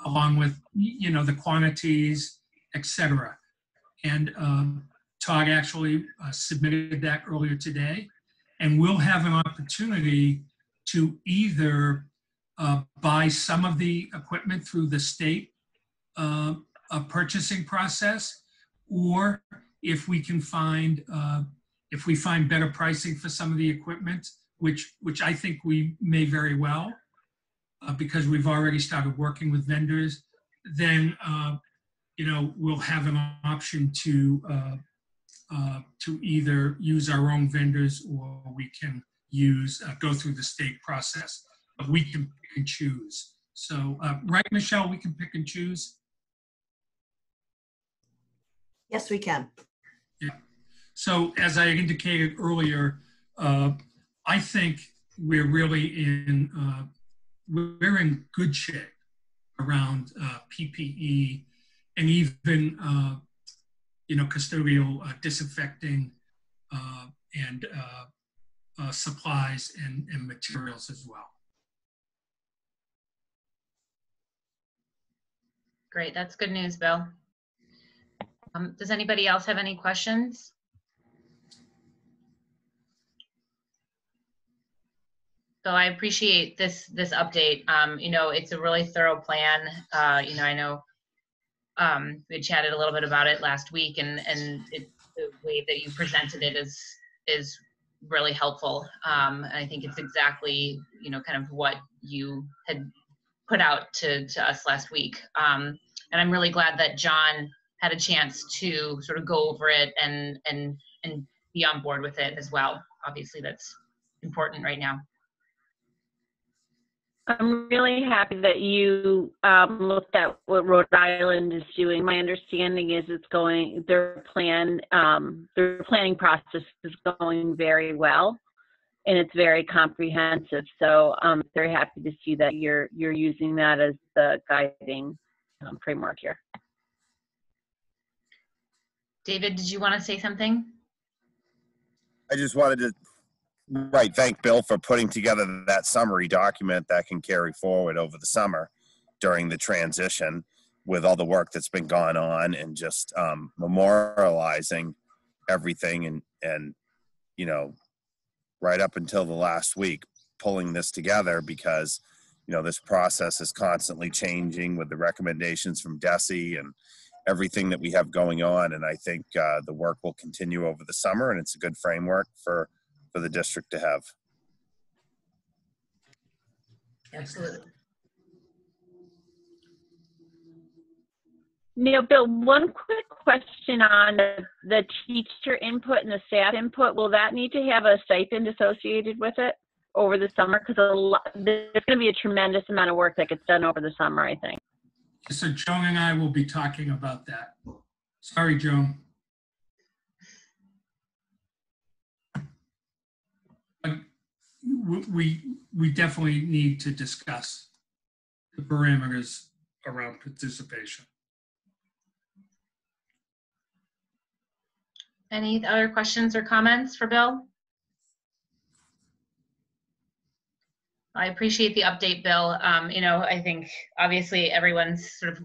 along with the quantities, etc. And Todd actually submitted that earlier today, and we'll have an opportunity to either buy some of the equipment through the state purchasing process, or if we can find better pricing for some of the equipment, which I think we may very well, because we've already started working with vendors. then we'll have an option to either use our own vendors, or we can go through the state process. But we can pick and choose. So, right, Michelle, we can pick and choose? Yes, we can. Yeah. So as I indicated earlier, I think we're really we're in good shape around PPE and even custodial disinfecting and supplies and materials as well. Great, that's good news, Bill. Does anybody else have any questions? So I appreciate this update. It's a really thorough plan. I know we chatted a little bit about it last week, and the way that you presented it is really helpful. And I think it's exactly kind of what you had put out to us last week. And I'm really glad that John had a chance to sort of go over it and be on board with it as well. Obviously, that's important right now. I'm really happy that you looked at what Rhode Island is doing. My understanding is their planning process is going very well, and it's very comprehensive. So I'm very happy to see that you're using that as the guiding framework here. David, did you want to say something? I just wanted to thank Bill for putting together that summary document that can carry forward over the summer during the transition with all the work that's been gone on, and just memorializing everything and right up until the last week, pulling this together, because this process is constantly changing with the recommendations from DESE and everything that we have going on. And I think the work will continue over the summer, and it's a good framework for the district to have. Absolutely. Bill, one quick question on the teacher input and the staff input. Will that need to have a stipend associated with it over the summer? Because there's going to be a tremendous amount of work that gets done over the summer, I think. So Joan and I will be talking about that. Sorry, Joan. We definitely need to discuss the parameters around participation. Any other questions or comments for Bill? I appreciate the update, Bill. I think obviously everyone's sort of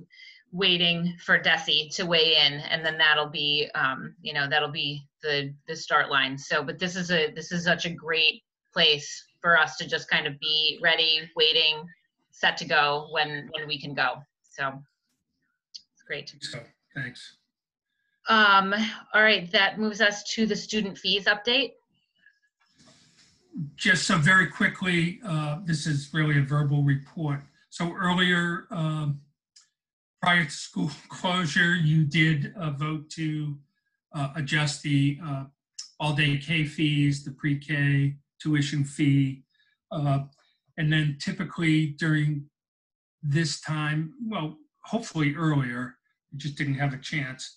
waiting for DESE to weigh in, and then that'll be, that'll be the start line. So, but this is such a great place for us to just kind of be ready, waiting, set to go when we can go. So it's great. So thanks. All right, that moves us to the student fees update. Just so very quickly, this is really a verbal report. So earlier, prior to school closure, you did vote to adjust the all-day K fees, the pre-K tuition fee, and then typically during this time, well, hopefully earlier, we just didn't have a chance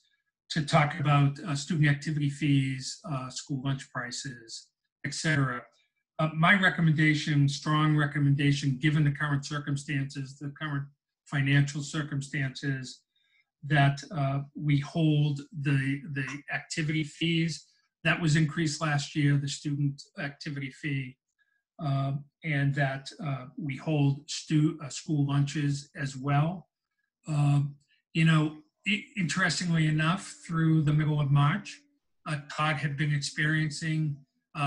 to talk about student activity fees, school lunch prices, etc. My recommendation, strong recommendation, given the current circumstances, the current financial circumstances, that we hold the activity fees that was increased last year, the student activity fee, and that we hold school lunches as well. Interestingly enough, through the middle of March, Todd had been experiencing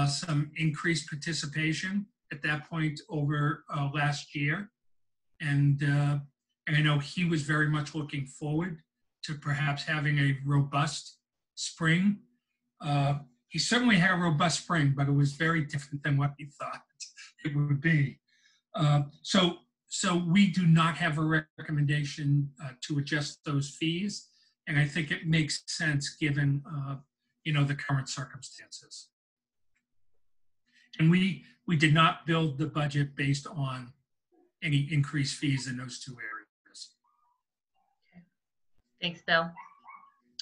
some increased participation at that point over last year. And I know he was very much looking forward to perhaps having a robust spring. He certainly had a robust spring, but it was very different than what he thought it would be. So So we do not have a recommendation to adjust those fees. And I think it makes sense given, the current circumstances. And we did not build the budget based on any increased fees in those two areas. Thanks, Bill.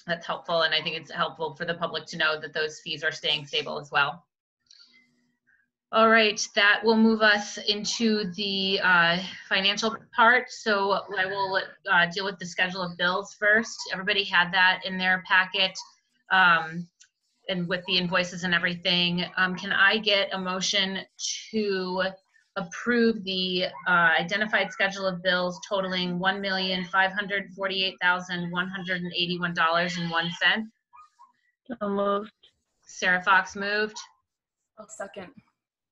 That's helpful, and I think it's helpful for the public to know that those fees are staying stable as well. All right, that will move us into the financial part. So I will deal with the schedule of bills first. Everybody had that in their packet, and with the invoices and everything. Can I get a motion to approve the identified schedule of bills totaling $1,548,181.01? So moved. Sarah Fox moved. I'll second.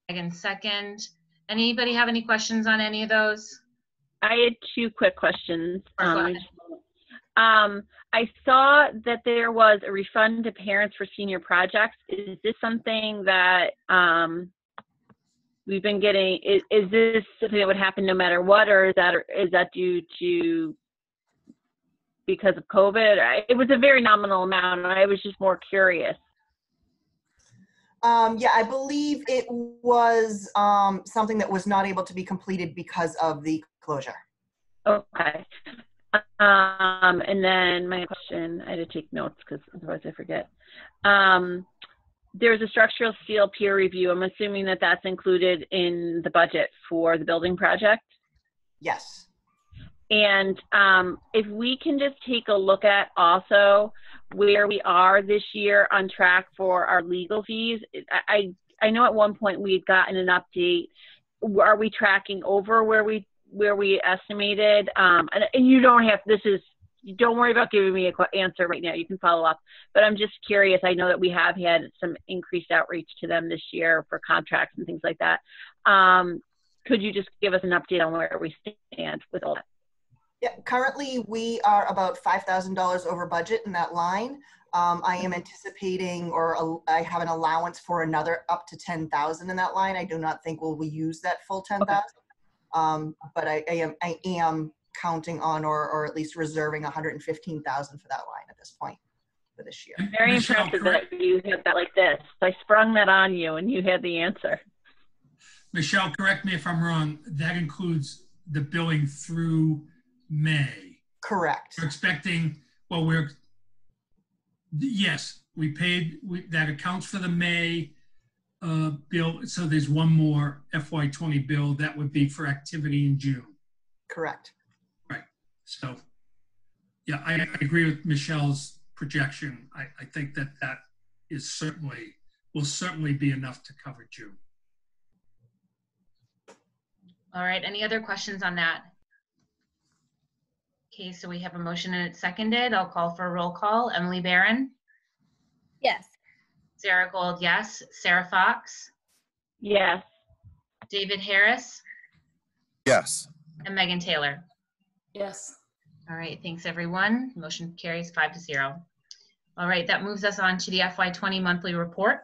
Megan second. Anybody have any questions on any of those? I had two quick questions. Go ahead. I saw that there was a refund to parents for senior projects. Is this something that we've been getting? Is this something that would happen no matter what, or is that due to because of COVID? It was a very nominal amount, and I was just more curious. Yeah, I believe it was something that was not able to be completed because of the closure. Okay. And then my question, I had to take notes because otherwise I forget. There's a structural steel peer review. I'm assuming that that's included in the budget for the building project? Yes. And if we can just take a look at also where we are this year on track for our legal fees. I know at one point we had gotten an update. Are we tracking over where we estimated? And you don't have, don't worry about giving me an answer right now. You can follow up. But I'm just curious. I know that we have had some increased outreach to them this year for contracts and things like that. Could you just give us an update on where we stand with all that? Yeah, currently we are about $5,000 over budget in that line. I am anticipating, or I have an allowance for another up to 10,000 in that line. I do not think we'll use that full 10,000. Okay. But I am counting on, or at least reserving 115,000 for that line at this point for this year. Very impressive that you had that like this. I sprung that on you and you had the answer. Michelle, correct me if I'm wrong. That includes the billing through May. Correct. We're expecting, yes, we paid, that accounts for the May bill. So there's one more FY20 bill that would be for activity in June. Correct. Right. So, yeah, I agree with Michelle's projection. I think that is will certainly be enough to cover June. All right. Any other questions on that? Okay, so we have a motion and it's seconded. I'll call for a roll call. Emily Barron? Yes. Sarah Gold, yes. Sarah Fox? Yes. David Harris? Yes. And Megan Taylor? Yes. All right, thanks everyone. Motion carries 5-0. All right, that moves us on to the FY20 monthly report.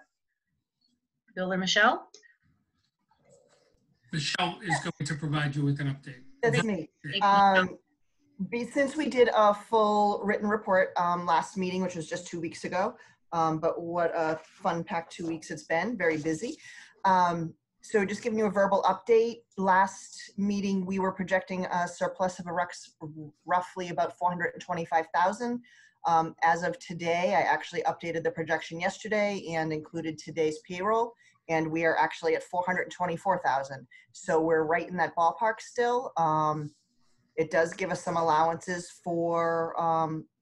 Bill or Michelle? Michelle is going to provide you with an update. That's me. Since we did a full written report last meeting, which was just 2 weeks ago, but what a fun-packed 2 weeks it's been, very busy. So just giving you a verbal update, last meeting we were projecting a surplus of roughly about 425,000. As of today, I actually updated the projection yesterday and included today's payroll, and we are actually at 424,000. So we're right in that ballpark still. It does give us some allowances for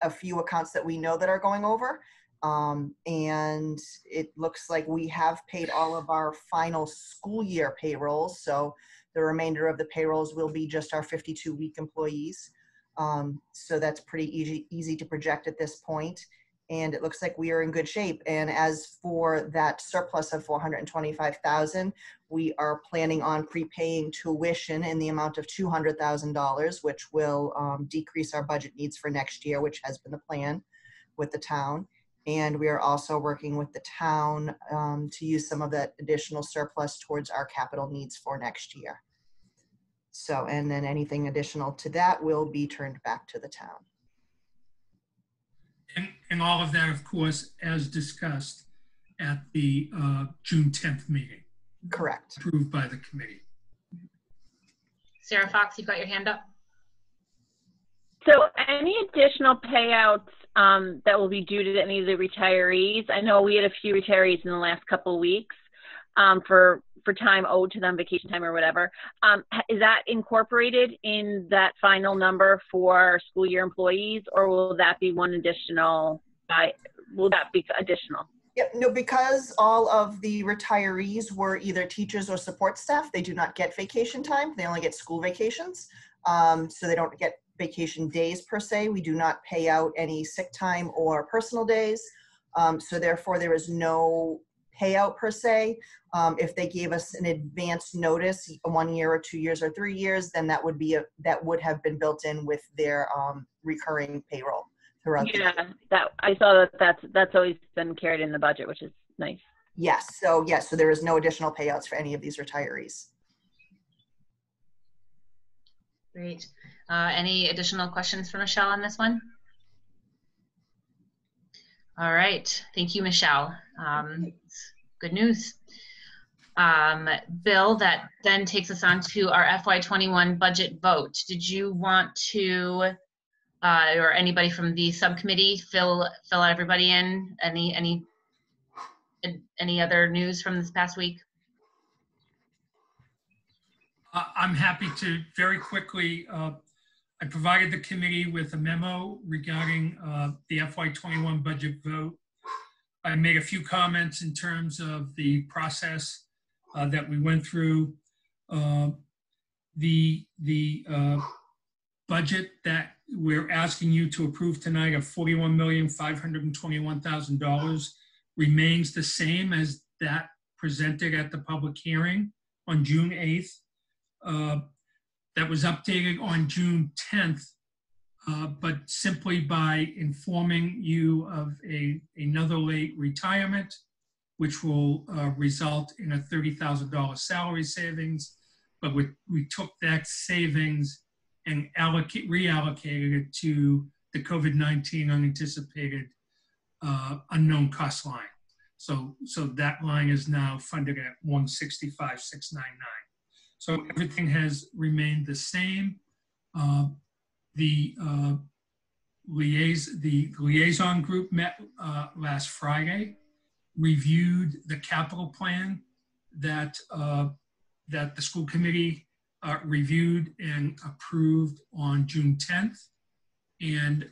a few accounts that we know that are going over. And it looks like we have paid all of our final school year payrolls. So the remainder of the payrolls will be just our 52-week employees. So that's pretty easy to project at this point. And it looks like we are in good shape. And as for that surplus of 425,000, we are planning on prepaying tuition in the amount of $200,000, which will decrease our budget needs for next year, which has been the plan with the town. And we are also working with the town to use some of that additional surplus towards our capital needs for next year. So, and then anything additional to that will be turned back to the town. And all of that, of course, as discussed at the June 10th meeting. Correct. Approved by the committee. Sarah Fox, you've got your hand up. So any additional payouts that will be due to any of the retirees? I know we had a few retirees in the last couple of weeks for time owed to them, vacation time or whatever. Is that incorporated in that final number for school year employees, or will that be one additional? Will that be additional? Yep, no, because all of the retirees were either teachers or support staff, they do not get vacation time. They only get school vacations. So they don't get vacation days per se. We do not pay out any sick time or personal days. So therefore there is no payout per se. If they gave us an advance notice, 1 year or 2 years or 3 years, then that would have been built in with their recurring payroll throughout the year. That I saw that's always been carried in the budget, which is nice. Yes, so there is no additional payouts for any of these retirees. Great. Any additional questions for Michelle on this one? All right. Thank you, Michelle. Good news. Bill, that then takes us on to our FY21 budget vote. Did you want to, or anybody from the subcommittee, fill everybody in? Any other news from this past week? I'm happy to very quickly. I provided the committee with a memo regarding the FY21 budget vote. I made a few comments in terms of the process that we went through. The budget that we're asking you to approve tonight of $41,521,000 remains the same as that presented at the public hearing on June 8th. That was updated on June 10th, but simply by informing you of another late retirement, which will result in a $30,000 salary savings. But we took that savings and reallocated it to the COVID-19 unanticipated unknown cost line. So that line is now funded at $165,699. So everything has remained the same. The liaison group met last Friday, reviewed the capital plan that the school committee reviewed and approved on June 10th. And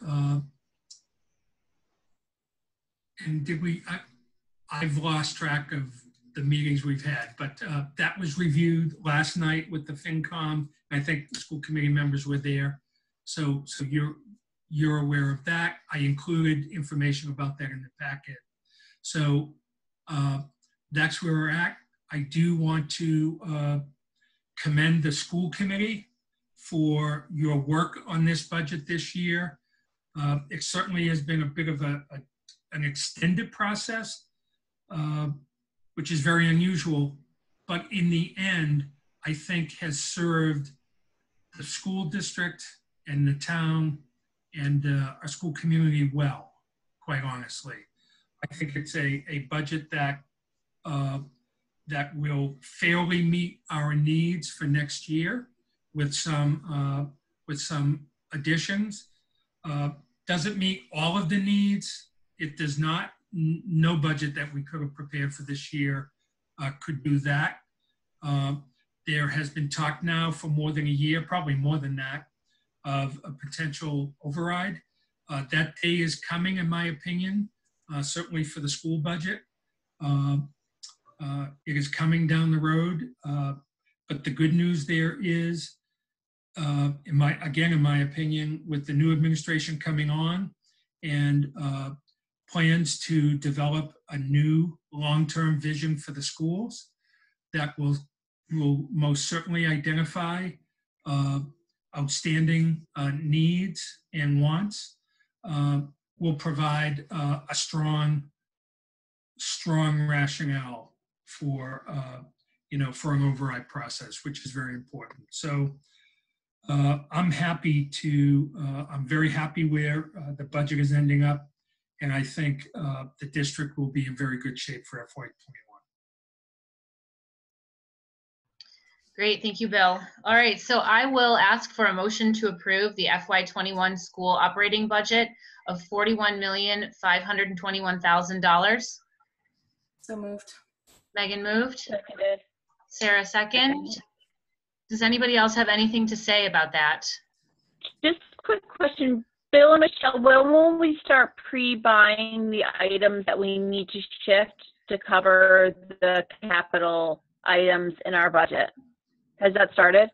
did we? I've lost track of the meetings we've had, but that was reviewed last night with the FinCom. I think the school committee members were there. So you're aware of that. I included information about that in the packet. So that's where we're at. I do want to commend the school committee for your work on this budget this year. It certainly has been a bit of an extended process, which is very unusual, but in the end, I think has served the school district and the town and our school community well, quite honestly. I think it's a budget that that will fairly meet our needs for next year with some additions. Does it meet all of the needs? It does not. No budget that we could have prepared for this year could do that. There has been talk now for more than a year, probably more than that, of a potential override. That day is coming, in my opinion, certainly for the school budget. It is coming down the road, but the good news there is, in my opinion, with the new administration coming on and plans to develop a new long-term vision for the schools that will most certainly identify outstanding needs and wants, will provide a strong rationale for for an override process, which is very important. So I'm very happy where the budget is ending up. And I think the district will be in very good shape for FY21. Great, thank you, Bill. All right, so I will ask for a motion to approve the FY21 school operating budget of $41,521,000. So moved. Megan moved. Seconded. Sarah second. Does anybody else have anything to say about that? Just a quick question. Bill and Michelle, when will we start pre-buying the items that we need to shift to cover the capital items in our budget? Has that started?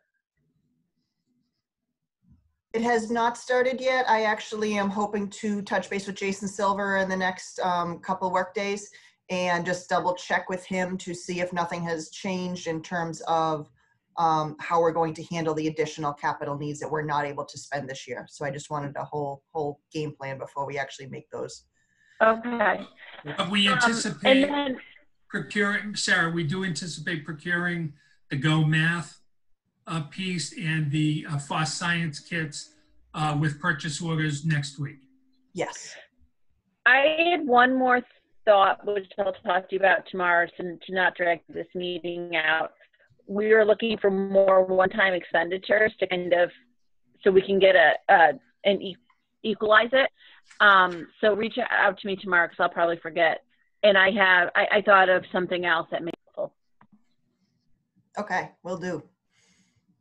It has not started yet. I actually am hoping to touch base with Jason Silver in the next couple work days and just double check with him to see if nothing has changed in terms of how we're going to handle the additional capital needs that we're not able to spend this year. So I just wanted a whole game plan before we actually make those. Okay. But we anticipate procuring, Sarah, we do anticipate procuring the Go Math piece and the FOSS Science kits with purchase orders next week. Yes. I had one more thought, which I'll talk to you about tomorrow, to not drag this meeting out. We are looking for more one-time expenditures to kind of, so we can get equalize it. So reach out to me tomorrow because I'll probably forget. And I thought of something else that may be helpful. Okay, will do.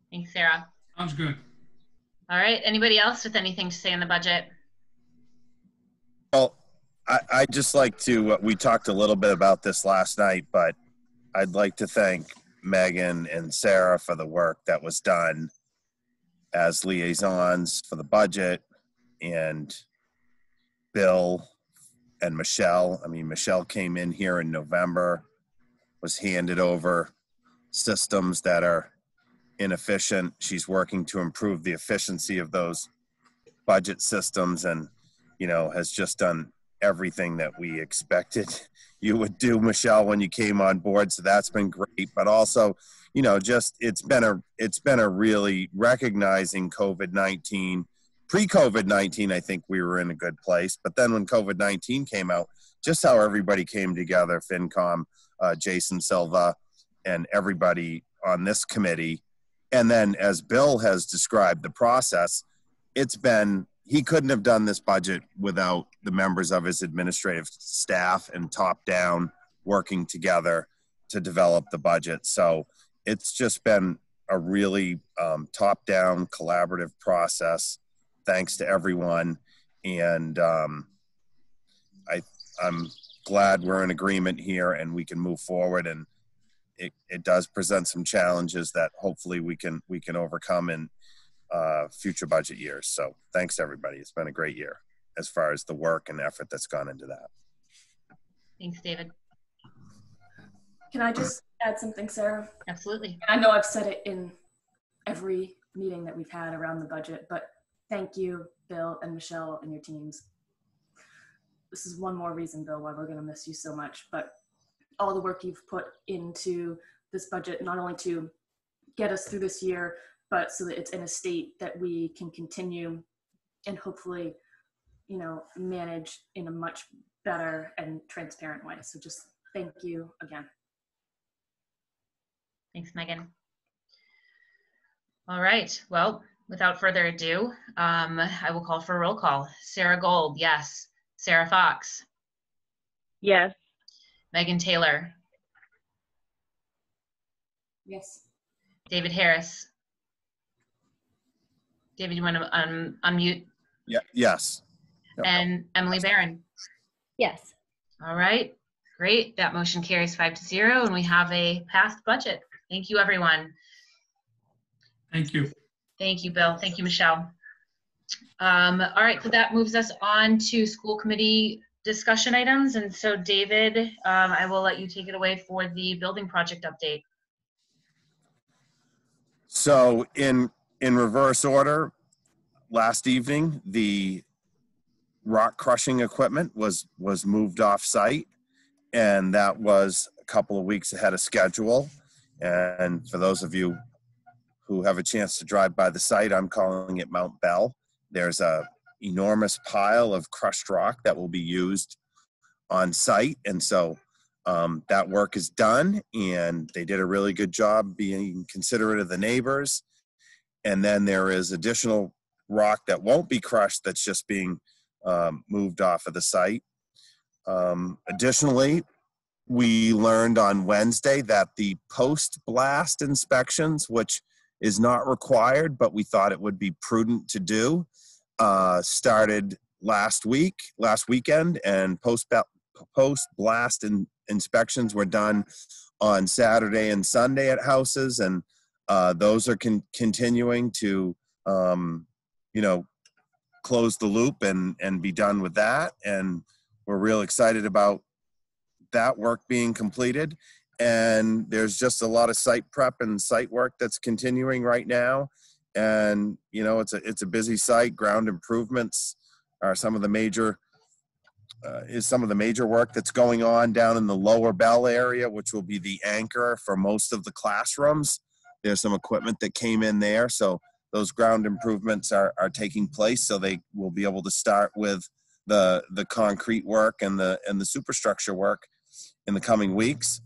Thanks, Sarah. Sounds good. All right, anybody else with anything to say on the budget? Well, I'd just like to, we talked a little bit about this last night, but I'd like to thank Megan and Sarah for the work that was done as liaisons for the budget, and Bill and Michelle. I mean, Michelle came in here in November, was handed over systems that are inefficient. She's working to improve the efficiency of those budget systems and, has just done everything that we expected you would do, Michelle, when you came on board. So that's been great. But also, just it's been a really recognizing COVID-19. Pre-COVID-19, I think we were in a good place. But then when COVID-19 came out, just how everybody came together, FinCom, Jason Silva, and everybody on this committee. And then as Bill has described the process, he couldn't have done this budget without the members of his administrative staff and top down working together to develop the budget. So it's just been a really top down collaborative process. Thanks to everyone. And I'm glad we're in agreement here and we can move forward. And it does present some challenges that hopefully we can overcome in future budget years. So thanks everybody. It's been a great year as far as the work and effort that's gone into that. Thanks, David. Can I just add something, Sarah? Absolutely. I know I've said it in every meeting that we've had around the budget, but thank you, Bill and Michelle and your teams. This is one more reason, Bill, why we're going to miss you so much, but all the work you've put into this budget, not only to get us through this year, but so that it's in a state that we can continue and hopefully, manage in a much better and transparent way. So just thank you again. Thanks, Megan. All right, well, without further ado, I will call for a roll call. Sarah Gold, yes. Sarah Fox. Yes. Megan Taylor. Yes. David Harris. David, you want to unmute? Yeah. Yes. Yep. And Emily Barron. Yes. All right, great. That motion carries 5-0, and we have a passed budget. Thank you, everyone. Thank you. Thank you, Bill. Thank you, Michelle. All right, so that moves us on to school committee discussion items. And so, David, I will let you take it away for the building project update. So in reverse order, last evening, the rock crushing equipment was moved off site, and that was a couple of weeks ahead of schedule. And for those of you who have a chance to drive by the site, I'm calling it Mount Bell. There's a enormous pile of crushed rock that will be used on site. And so that work is done, and they did a really good job being considerate of the neighbors. And then there is additional rock that won't be crushed that's just being moved off of the site. Additionally, we learned on Wednesday that the post-blast inspections, which is not required, but we thought it would be prudent to do, started last weekend, and post-blast inspections were done on Saturday and Sunday at houses, and those are continuing to, close the loop and be done with that. And we're real excited about that work being completed. And there's just a lot of site prep and site work that's continuing right now. And, it's a busy site. Ground improvements are some of the major work that's going on down in the lower Bell area, which will be the anchor for most of the classrooms. There's some equipment that came in there. So those ground improvements are taking place. So they will be able to start with the concrete work and the superstructure work in the coming weeks.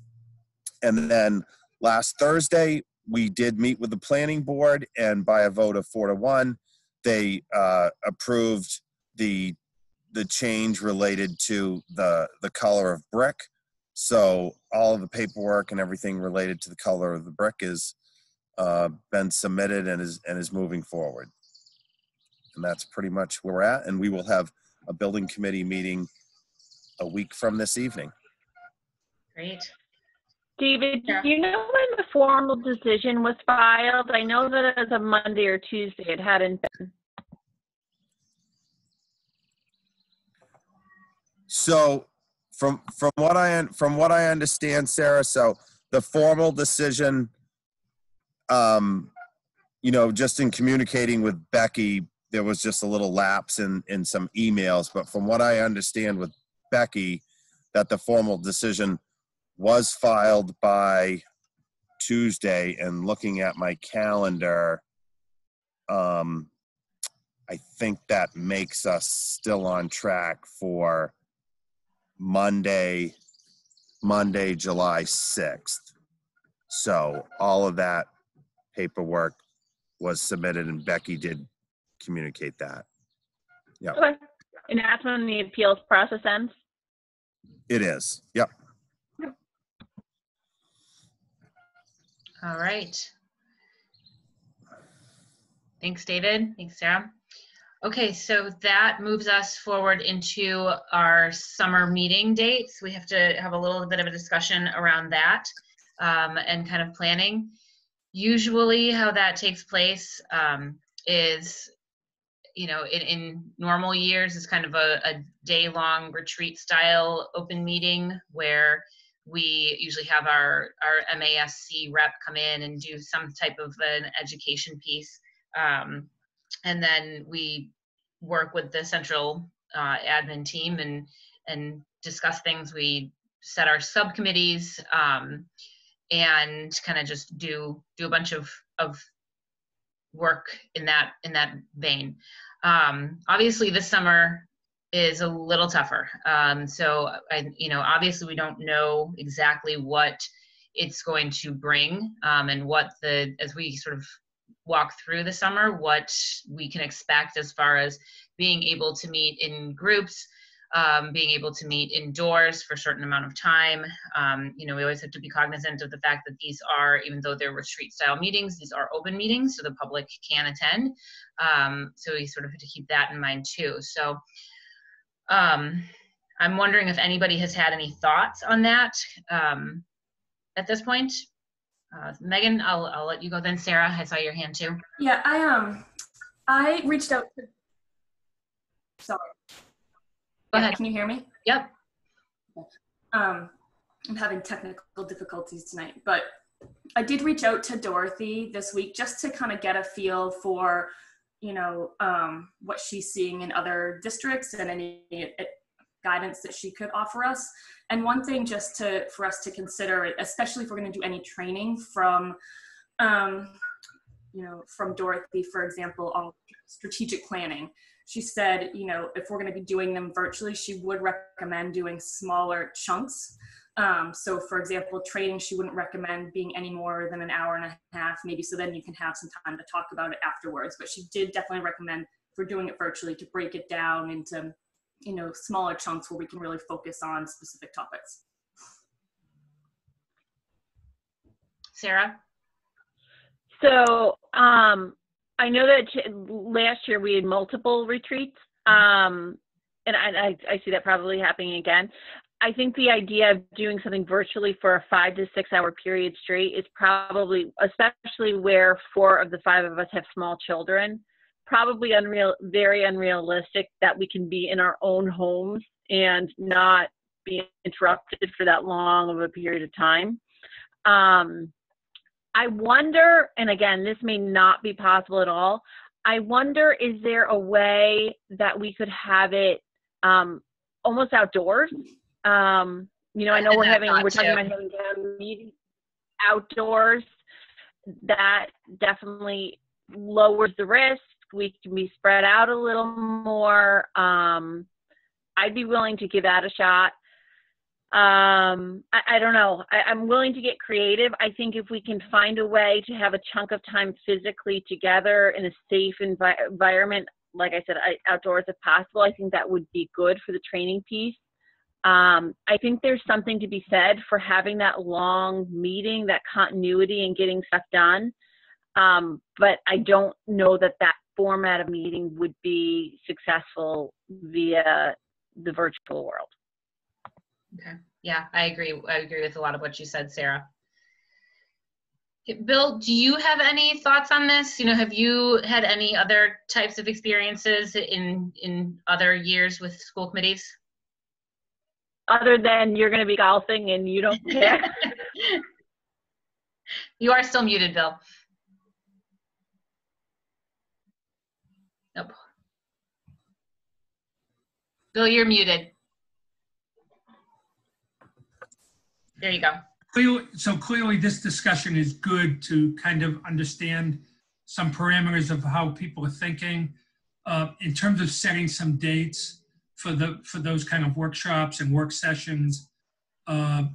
And then last Thursday, we did meet with the planning board, and by a vote of 4-1, they approved the change related to the color of brick. So all of the paperwork and everything related to the color of the brick is been submitted and is moving forward. And that's pretty much where we're at. And we will have a building committee meeting a week from this evening. Great. David, do you know when the formal decision was filed? I know that as of Monday or Tuesday it hadn't been. So from what I understand, Sarah, so the formal decision, just in communicating with Becky, there was just a little lapse in some emails. But from what I understand with Becky, that the formal decision was filed by Tuesday. And looking at my calendar, I think that makes us still on track for Monday, July 6th. So all of that paperwork was submitted, and Becky did communicate that. Yeah. Okay. And that's when the appeals process ends? It is. Yep. All right. Thanks, David. Thanks, Sarah. Okay, so that moves us forward into our summer meeting dates. We have to have a little bit of a discussion around that and kind of planning. Usually how that takes place is, in normal years, it's kind of a day-long retreat style open meeting where we usually have our MASC rep come in and do some type of an education piece. And then we work with the central admin team and discuss things. We set our subcommittees and kind of just do a bunch of work in that vein. Obviously, this summer is a little tougher. So obviously we don't know exactly what it's going to bring and as we sort of walk through the summer, what we can expect as far as being able to meet in groups, being able to meet indoors for a certain amount of time. We always have to be cognizant of the fact that these are, even though they're retreat style meetings, these are open meetings, so the public can attend. So we sort of have to keep that in mind too. So I'm wondering if anybody has had any thoughts on that at this point. Megan, I'll let you go then. Sarah, I saw your hand too. Yeah, I reached out to, sorry. Go ahead. Can you hear me? Yep. I'm having technical difficulties tonight, but I did reach out to Dorothy this week just to kind of get a feel for, what she's seeing in other districts and any guidance that she could offer us. And one thing just for us to consider, especially if we're going to do any training from, from Dorothy, for example, on strategic planning. She said, if we're going to be doing them virtually, she would recommend doing smaller chunks. So for example, training, she wouldn't recommend being any more than an hour and a half, maybe, so then you can have some time to talk about it afterwards. But she did definitely recommend, for doing it virtually, to break it down into, smaller chunks where we can really focus on specific topics. Sarah? So I know that last year we had multiple retreats, and I see that probably happening again. I think the idea of doing something virtually for a 5 to 6 hour period straight is probably, especially where 4 of the 5 of us have small children, probably very unrealistic that we can be in our own homes and not be interrupted for that long of a period of time. I wonder, and again, this may not be possible at all, I wonder, is there a way that we could have it almost outdoors? I know we're talking about having meetings outdoors. That definitely lowers the risk. We can be spread out a little more. I'd be willing to give that a shot. I don't know. I'm willing to get creative. I think if we can find a way to have a chunk of time physically together in a safe environment, like I said, outdoors if possible, I think that would be good for the training piece. I think there's something to be said for having that long meeting, that continuity and getting stuff done. But I don't know that format of meeting would be successful via the virtual world. Okay. Yeah, I agree. I agree with a lot of what you said, Sarah. Bill, do you have any thoughts on this? Have you had any other types of experiences in other years with school committees? Other than you're going to be golfing and you don't care. You are still muted, Bill. Nope. Bill, you're muted. There you go. So clearly this discussion is good to kind of understand some parameters of how people are thinking in terms of setting some dates for those kind of workshops and work sessions. I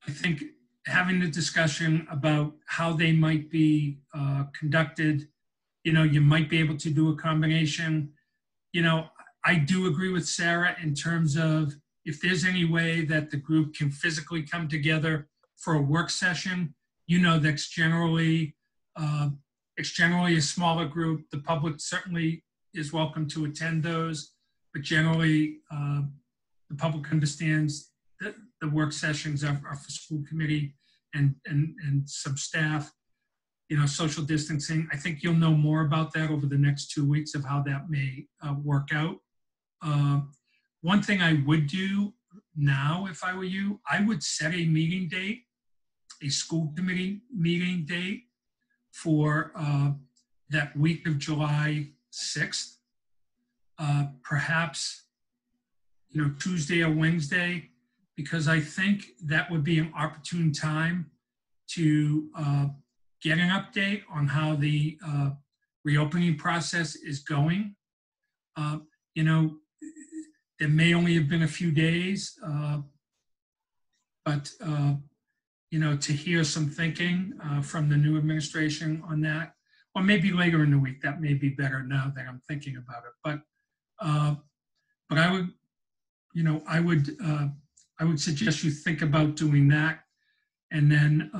think having the discussion about how they might be conducted, you might be able to do a combination. I do agree with Sarah in terms of if there's any way that the group can physically come together for a work session, that's generally a smaller group. The public certainly is welcome to attend those, but generally the public understands that the work sessions are for school committee and some staff. Social distancing. I think you'll know more about that over the next 2 weeks of how that may work out. One thing I would do now, if I were you, I would set a meeting date, a school committee meeting date for that week of July 6th. Perhaps, Tuesday or Wednesday, because I think that would be an opportune time to get an update on how the reopening process is going. There may only have been a few days, but to hear some thinking from the new administration on that, or maybe later in the week, that may be better now that I'm thinking about it. But I would, I would suggest you think about doing that, and then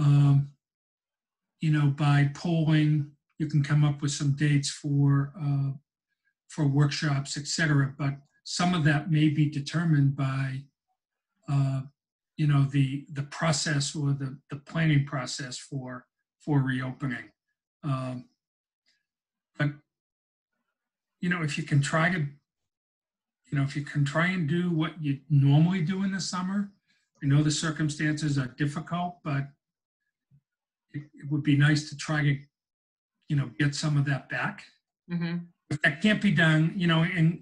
by polling, you can come up with some dates for workshops, etc. But some of that may be determined by, the process or the planning process for reopening. But if you can try to, if you can try and do what you normally do in the summer, I know the circumstances are difficult, but it would be nice to try to, get some of that back. Mm-hmm. If that can't be done,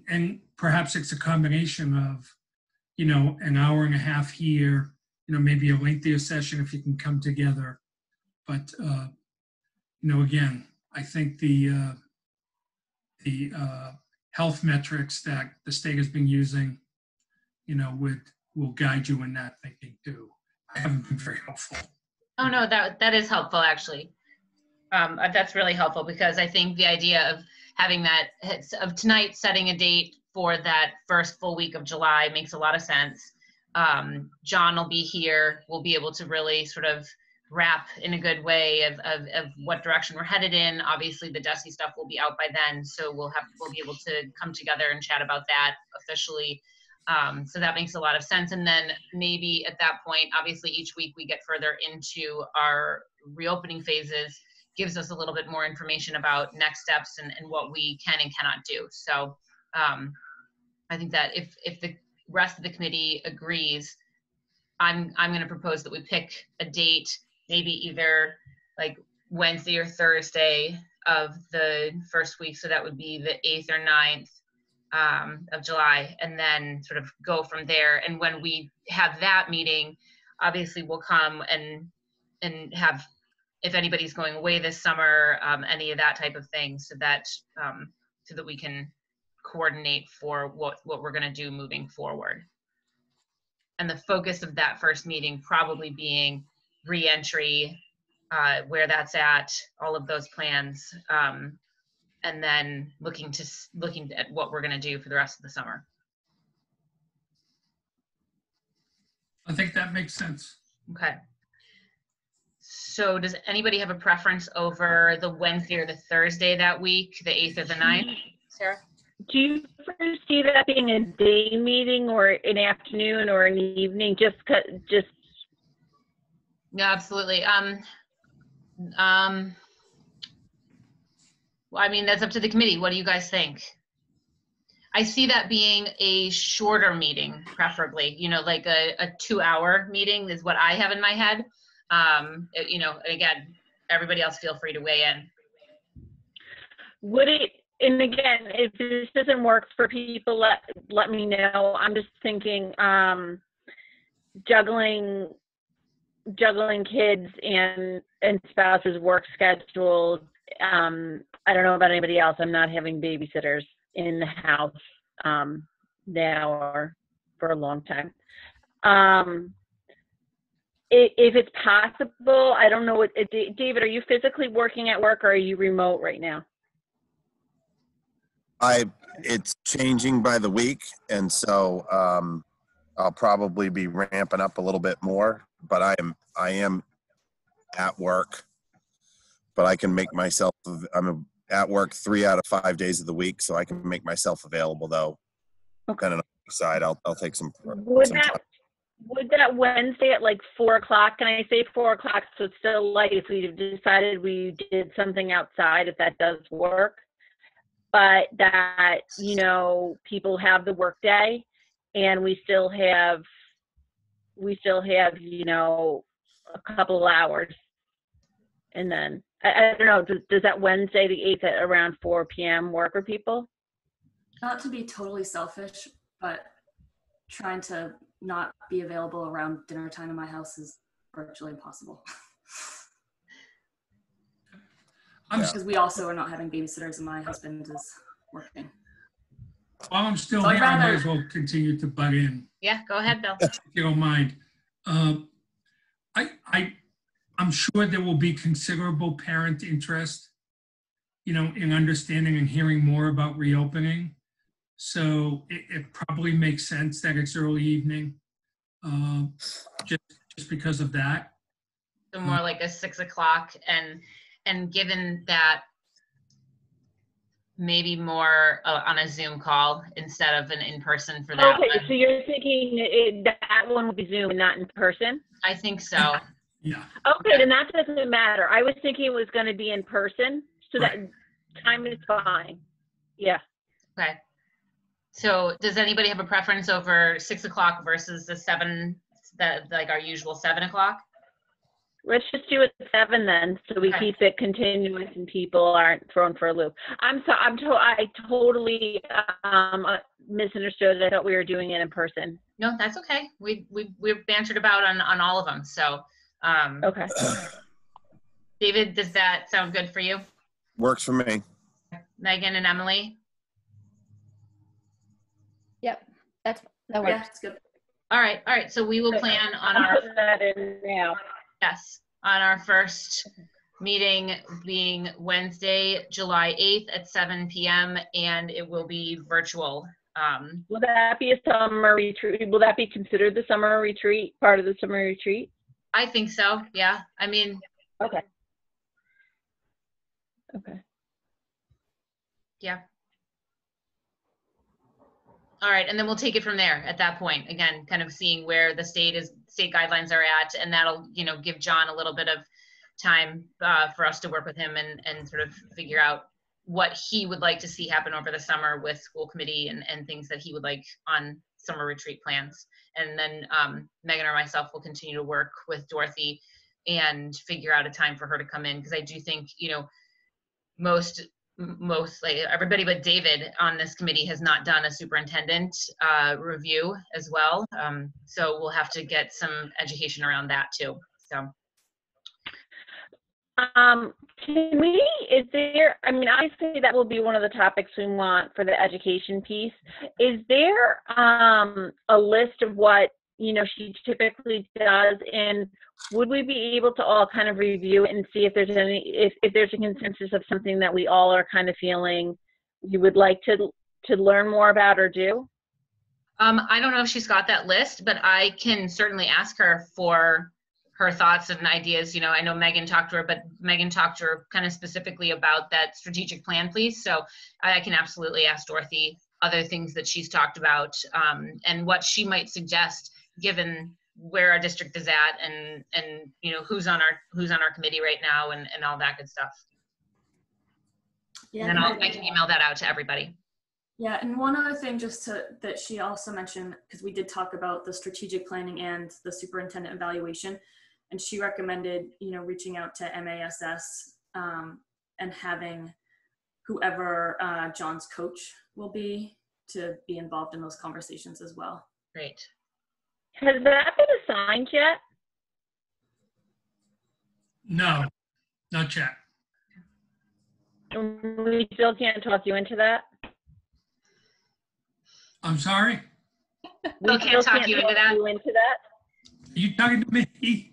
and perhaps it's a combination of you know, an hour and a half here, you know, maybe a lengthier session if you can come together. But, you know, again, I think the health metrics that the state has been using, you know, will guide you in that thinking too. I haven't been very helpful. Oh, no, that is helpful, actually. That's really helpful, because I think the idea of having that, of tonight setting a date for that first full week of July makes a lot of sense. John will be here. We'll be able to really sort of wrap in a good way of what direction we're headed in. Obviously, the DESE stuff will be out by then, so we'll be able to come together and chat about that officially. So that makes a lot of sense. And then maybe at that point, obviously each week we get further into our reopening phases, gives us a little bit more information about next steps and what we can and cannot do. So I think that if the rest of the committee agrees, I'm going to propose that we pick a date, maybe either like Wednesday or Thursday of the first week. So that would be the 8th or 9th of July, and then sort of go from there. And when we have that meeting, obviously we'll come and have, if anybody's going away this summer, any of that type of thing, so that we can coordinate for what we're going to do moving forward. And the focus of that first meeting probably being re-entry, where that's at, all of those plans, and then looking at what we're going to do for the rest of the summer. I think that makes sense. Okay. So does anybody have a preference over the Wednesday or the Thursday that week, the 8th or the 9th? Sarah? Do you foresee that being a day meeting or an afternoon or an evening? Just Yeah, absolutely. Well, I mean, that's up to the committee. What do you guys think? I see that being a shorter meeting, preferably, you know, like a 2-hour meeting is what I have in my head. You know, and again, everybody else feel free to weigh in. Would it, and again, if this doesn't work for people, let me know. I'm just thinking, juggling kids and spouses' work schedules. I don't know about anybody else. I'm not having babysitters in the house now or for a long time. If it's possible, I don't know what, David, are you physically working at work or are you remote right now? It's changing by the week, and so I'll probably be ramping up a little bit more, but I am at work, but I can make myself, I'm at work 3 out of 5 days of the week, so I can make myself available though. Okay. Depending on the side, I'll take some. Would that Wednesday at like 4 o'clock, can I say 4 o'clock so it's still light if we decided we did something outside, if that does work, but that, you know, people have the work day and we still have, you know, a couple of hours. And then, I don't know, does that Wednesday the 8th at around 4 p.m. work for people? Not to be totally selfish, but trying to not be available around dinner time in my house is virtually impossible. Because we also are not having babysitters and my husband is working. While I'm still So here, I might as well continue to butt in. Yeah, go ahead, Bill. If you don't mind. I'm sure there will be considerable parent interest, you know, in understanding and hearing more about reopening. So it probably makes sense that it's early evening, just because of that. So more like a 6 o'clock, and given that maybe more on a Zoom call instead of an in-person for that. Okay, so you're thinking that one will be Zoom and not in person? I think so. Yeah. Okay, then that doesn't matter. I was thinking it was going to be in person, so that time is fine. Yeah. Okay. So does anybody have a preference over 6 o'clock versus the 7, like our usual 7 o'clock? Let's just do it at 7 then, so we keep it continuous and people aren't thrown for a loop. I totally misunderstood. I thought we were doing it in person. No, that's okay. We've bantered about on all of them. So, Okay. David, does that sound good for you? Works for me. Megan and Emily? Yep, that Yeah, works. it's good. All right. So we will plan on I'm our, putting that in now. yes, on our first meeting being Wednesday, July 8th at 7 p.m. and it will be virtual. Will that be a summer retreat? Will that be considered the summer retreat, part of the summer retreat? I think so. Yeah. I mean, Okay. Okay. yeah. All right, and then we'll take it from there at that point. Again, kind of seeing where the state guidelines are at, and that'll, give John a little bit of time for us to work with him and sort of figure out what he would like to see happen over the summer with school committee and things that he would like on summer retreat plans. And then Megan or myself will continue to work with Dorothy and figure out a time for her to come in, because I do think, mostly everybody but David on this committee has not done a superintendent review as well. So we'll have to get some education around that too. So. Can we, obviously that will be one of the topics we want for the education piece. Is there a list of what, she typically does, and would we be able to all kind of review it and see if there's if there's a consensus of something that we all are kind of feeling you would like to learn more about or do? I don't know if she's got that list, but I can certainly ask her for her thoughts and ideas. I know Megan talked to her, but Megan talked to her kind of specifically about that strategic plan, please. So I can absolutely ask Dorothy other things that she's talked about and what she might suggest given where our district is at and who's on our committee right now and all that good stuff. Yeah, and then I can email that out to everybody. Yeah, and one other thing that she also mentioned, because we did talk about the strategic planning and the superintendent evaluation, and she recommended, reaching out to MASS and having whoever John's coach will be to be involved in those conversations as well. Great. Has that been assigned yet? No, not yet. We still can't talk you into that? I'm sorry? We can't talk you into that? Are you talking to me?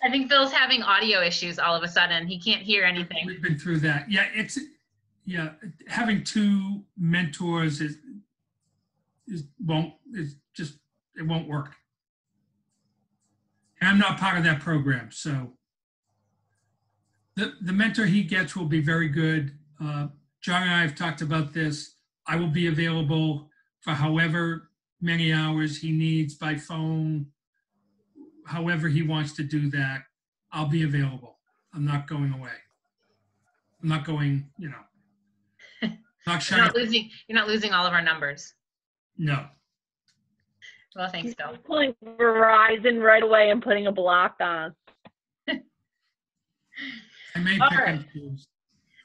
I think Phil's having audio issues all of a sudden. He can't hear anything. We've been through that. Yeah, having two mentors it won't work. And I'm not part of that program, so the mentor he gets will be very good. John and I have talked about this. I will be available for however many hours he needs by phone, however he wants to do that. I'll be available. I'm not going away. I'm not going, not You're not losing all of our numbers. No. Well, thanks, Phil. Pulling Verizon right away and putting a block on. I may All pick right. and choose.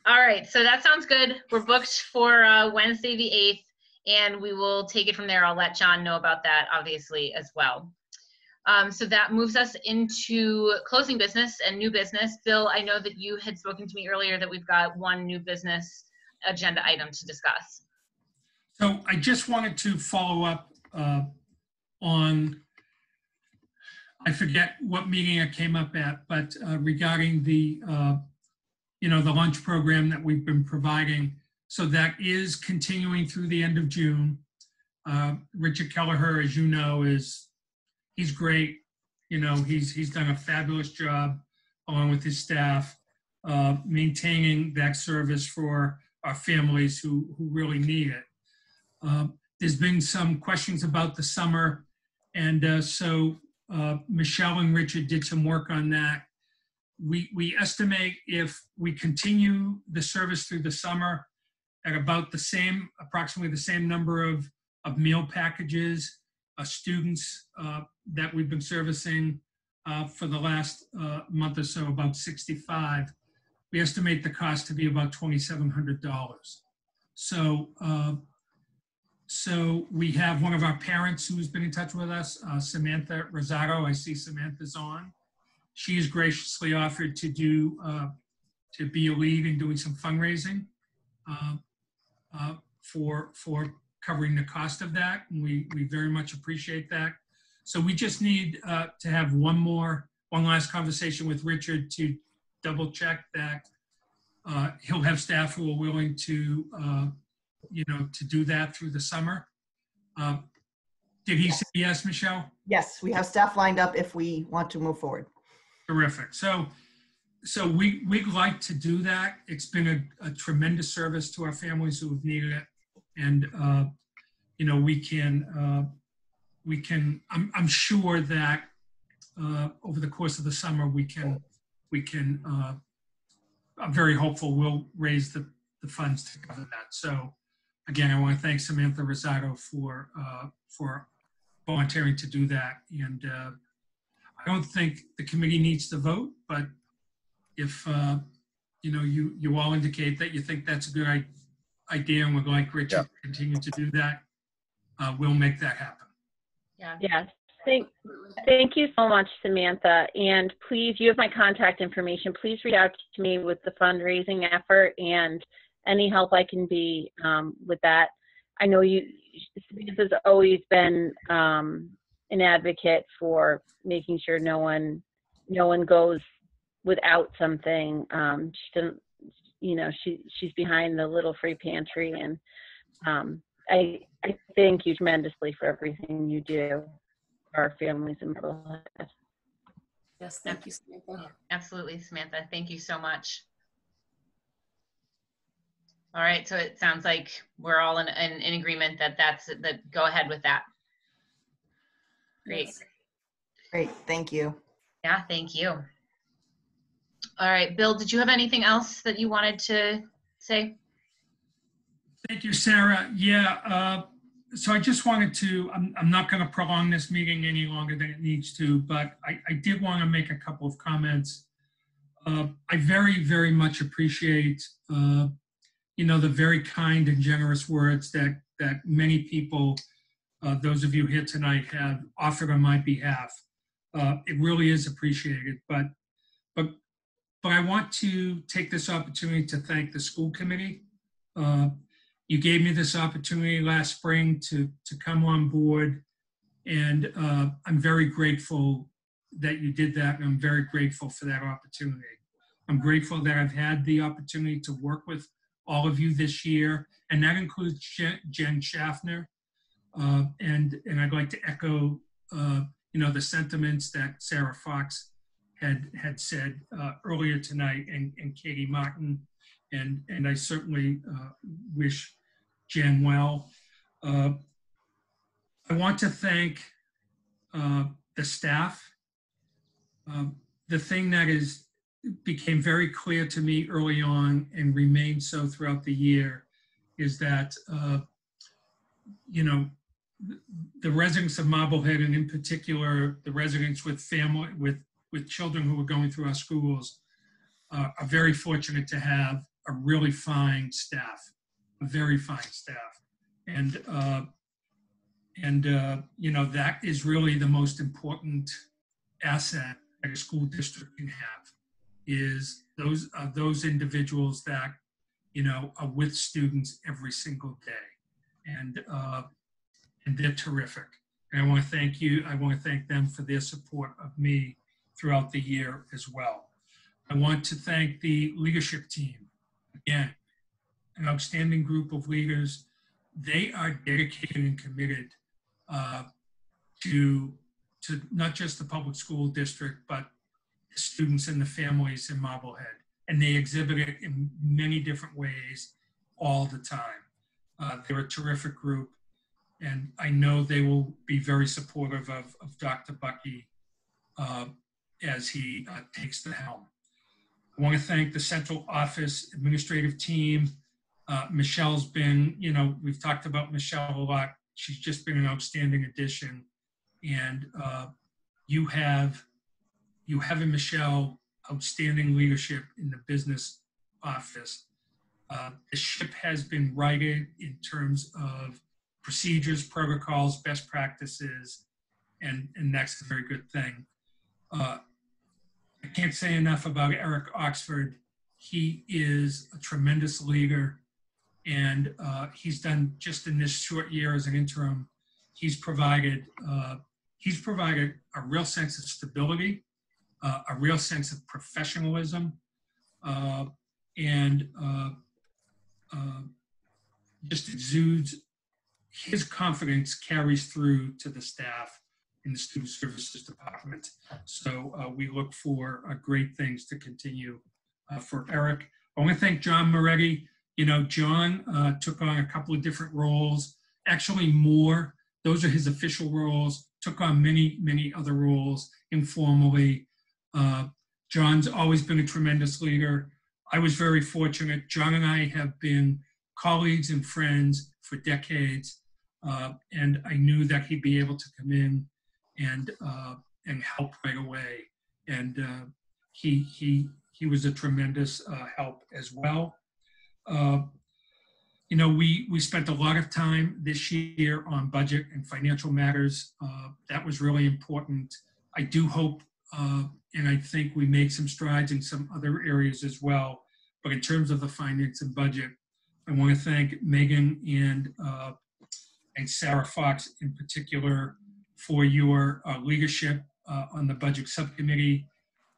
All right, so that sounds good. We're booked for Wednesday the 8th, and we will take it from there. I'll let John know about that, obviously, as well. So that moves us into closing business and new business. Bill, I know that you had spoken to me earlier that we've got one new business agenda item to discuss. So I just wanted to follow up on, I forget what meeting it came up at, but regarding the, the lunch program that we've been providing. So that is continuing through the end of June. Richard Kelleher, as you know, he's great. He's done a fabulous job along with his staff, maintaining that service for our families who really need it. There's been some questions about the summer, and so Michelle and Richard did some work on that. We estimate if we continue the service through the summer at about approximately the same number of meal packages, students that we've been servicing for the last month or so, about 65. We estimate the cost to be about $2,700. So we have one of our parents who's been in touch with us, Samantha Rosado. I see Samantha's on. She has graciously offered to be a lead in doing some fundraising for covering the cost of that. And we very much appreciate that. So we just need to have one last conversation with Richard to double check that he'll have staff who are willing to, to do that through the summer. Did he say yes, Michelle? Yes, we have staff lined up if we want to move forward. Terrific. So we'd like to do that. It's been a tremendous service to our families who have needed it. And, I'm sure that over the course of the summer, I'm very hopeful we'll raise the funds to cover that. So again, I want to thank Samantha Rosado for volunteering to do that. And I don't think the committee needs to vote, but if you all indicate that you think that's a good idea and would like Richard to continue to do that, we'll make that happen. Yeah. Yes. Thank you so much, Samantha. And please, you have my contact information. Please reach out to me with the fundraising effort and any help I can be with that. I know Samantha's always been an advocate for making sure no one goes without something. She doesn't, she's behind the little free pantry, and I thank you tremendously for everything you do for our families in Marblehead. Yes, thank you, Samantha. Absolutely, Samantha. Thank you so much. All right, so it sounds like we're all in agreement that go ahead with that. Great. Yes. Great, thank you. Yeah, thank you. All right, Bill, did you have anything else that you wanted to say? Thank you, Sarah. Yeah, so I just wanted to, I'm not going to prolong this meeting any longer than it needs to, but I did want to make a couple of comments. I very, very much appreciate, the very kind and generous words that many people, those of you here tonight, have offered on my behalf. It really is appreciated, but I want to take this opportunity to thank the school committee. You gave me this opportunity last spring to come on board, and I'm very grateful that you did that, and I'm very grateful for that opportunity. I'm grateful that I've had the opportunity to work with all of you this year, and that includes Jen Schaffner. And I'd like to echo, the sentiments that Sarah Fox had said earlier tonight, and Katie Martin, and I certainly wish Jen well. I want to thank the staff. The thing that became very clear to me early on and remained so throughout the year is that, the residents of Marblehead, and in particular, the residents with children who are going through our schools, are very fortunate to have a really fine staff, a very fine staff. And that is really the most important asset that a school district can have, is those individuals that, are with students every single day. And they're terrific. And I want to thank you. I want to thank them for their support of me throughout the year as well. I want to thank the leadership team. Again, an outstanding group of leaders. They are dedicated and committed to not just the public school district, but the students and the families in Marblehead. And they exhibit it in many different ways all the time. They're a terrific group. And I know they will be very supportive of Dr. Bucky as he takes the helm. I want to thank the central office administrative team. Michelle's been, we've talked about Michelle a lot. She's just been an outstanding addition. And you have in Michelle outstanding leadership in the business office. The ship has been righted in terms of procedures, protocols, best practices, and that's a very good thing. I can't say enough about Eric Oxford. He is a tremendous leader, and he's done, just in this short year as an interim, he's provided a real sense of stability, a real sense of professionalism, and just exudes, his confidence carries through to the staff in the Student Services Department. So we look for great things to continue for Eric. I want to thank John Moretti. You know, John took on a couple of different roles, actually more. Those are his official roles, took on many, many other roles informally. John's always been a tremendous leader. I was very fortunate. John and I have been colleagues and friends for decades, and I knew that he'd be able to come in and help right away. And he was a tremendous help as well. You know, we spent a lot of time this year on budget and financial matters. That was really important. I do hope, and I think we made some strides in some other areas as well. But in terms of the finance and budget, I want to thank Megan and Sarah Fox in particular for your leadership on the budget subcommittee.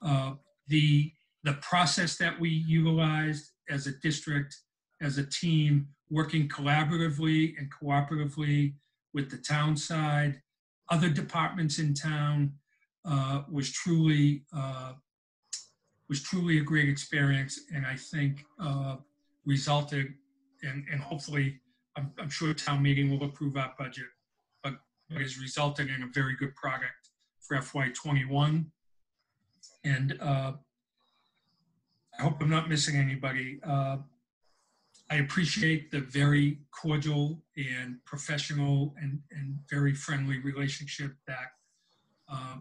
The process that we utilized as a district, as a team, working collaboratively and cooperatively with the town side, other departments in town, was truly a great experience, and I think resulted, and hopefully, I'm sure town meeting will approve our budget, but it has resulted in a very good product for FY21. And I hope I'm not missing anybody. I appreciate the very cordial and professional and very friendly relationship that I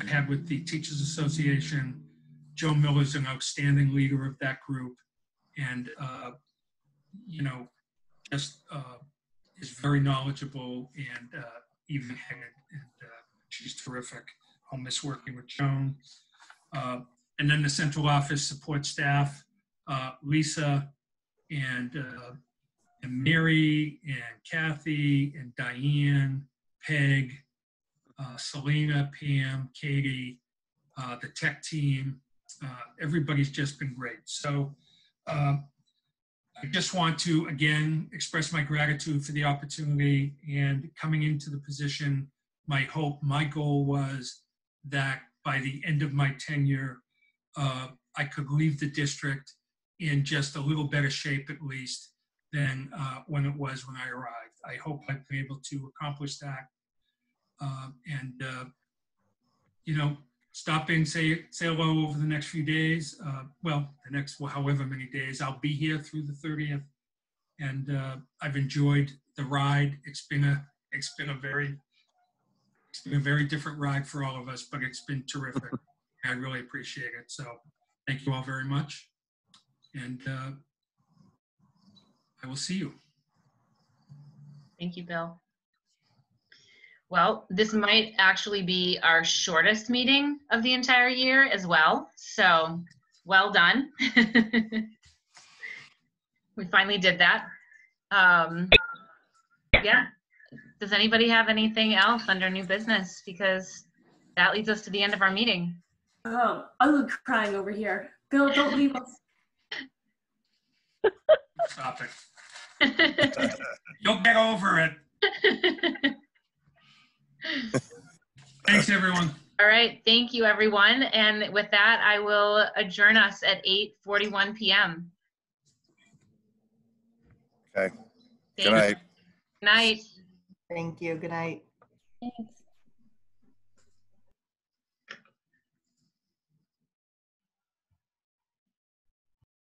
had with the Teachers Association. Joe Miller is an outstanding leader of that group, and you know, just is very knowledgeable and even-headed, and she's terrific. I'll miss working with Joan. And then the central office support staff, Lisa and Mary and Kathy and Diane, Peg, Selena, Pam, Katie, the tech team. Everybody's just been great. So I just want to, again, express my gratitude for the opportunity, and coming into the position, my goal was that by the end of my tenure, I could leave the district in just a little better shape, at least, than when it was when I arrived. I hope I've been able to accomplish that. You know, stop in, say hello over the next few days. Well, the next however many days. I'll be here through the 30th, and I've enjoyed the ride. It's been a very different ride for all of us, but it's been terrific. I really appreciate it. So thank you all very much, and I will see you. Thank you, Bill. Well, this might actually be our shortest meeting of the entire year as well. So well done. We finally did that. Yeah. Does anybody have anything else under new business? Because that leads us to the end of our meeting. Oh, I'm crying over here. Bill, don't leave us. Stop it. You'll get over it. Thanks, everyone. All right. Thank you, everyone. And with that, I will adjourn us at 8:41 p.m. Okay. Good night. Good night. Thank you. Good night. Thanks.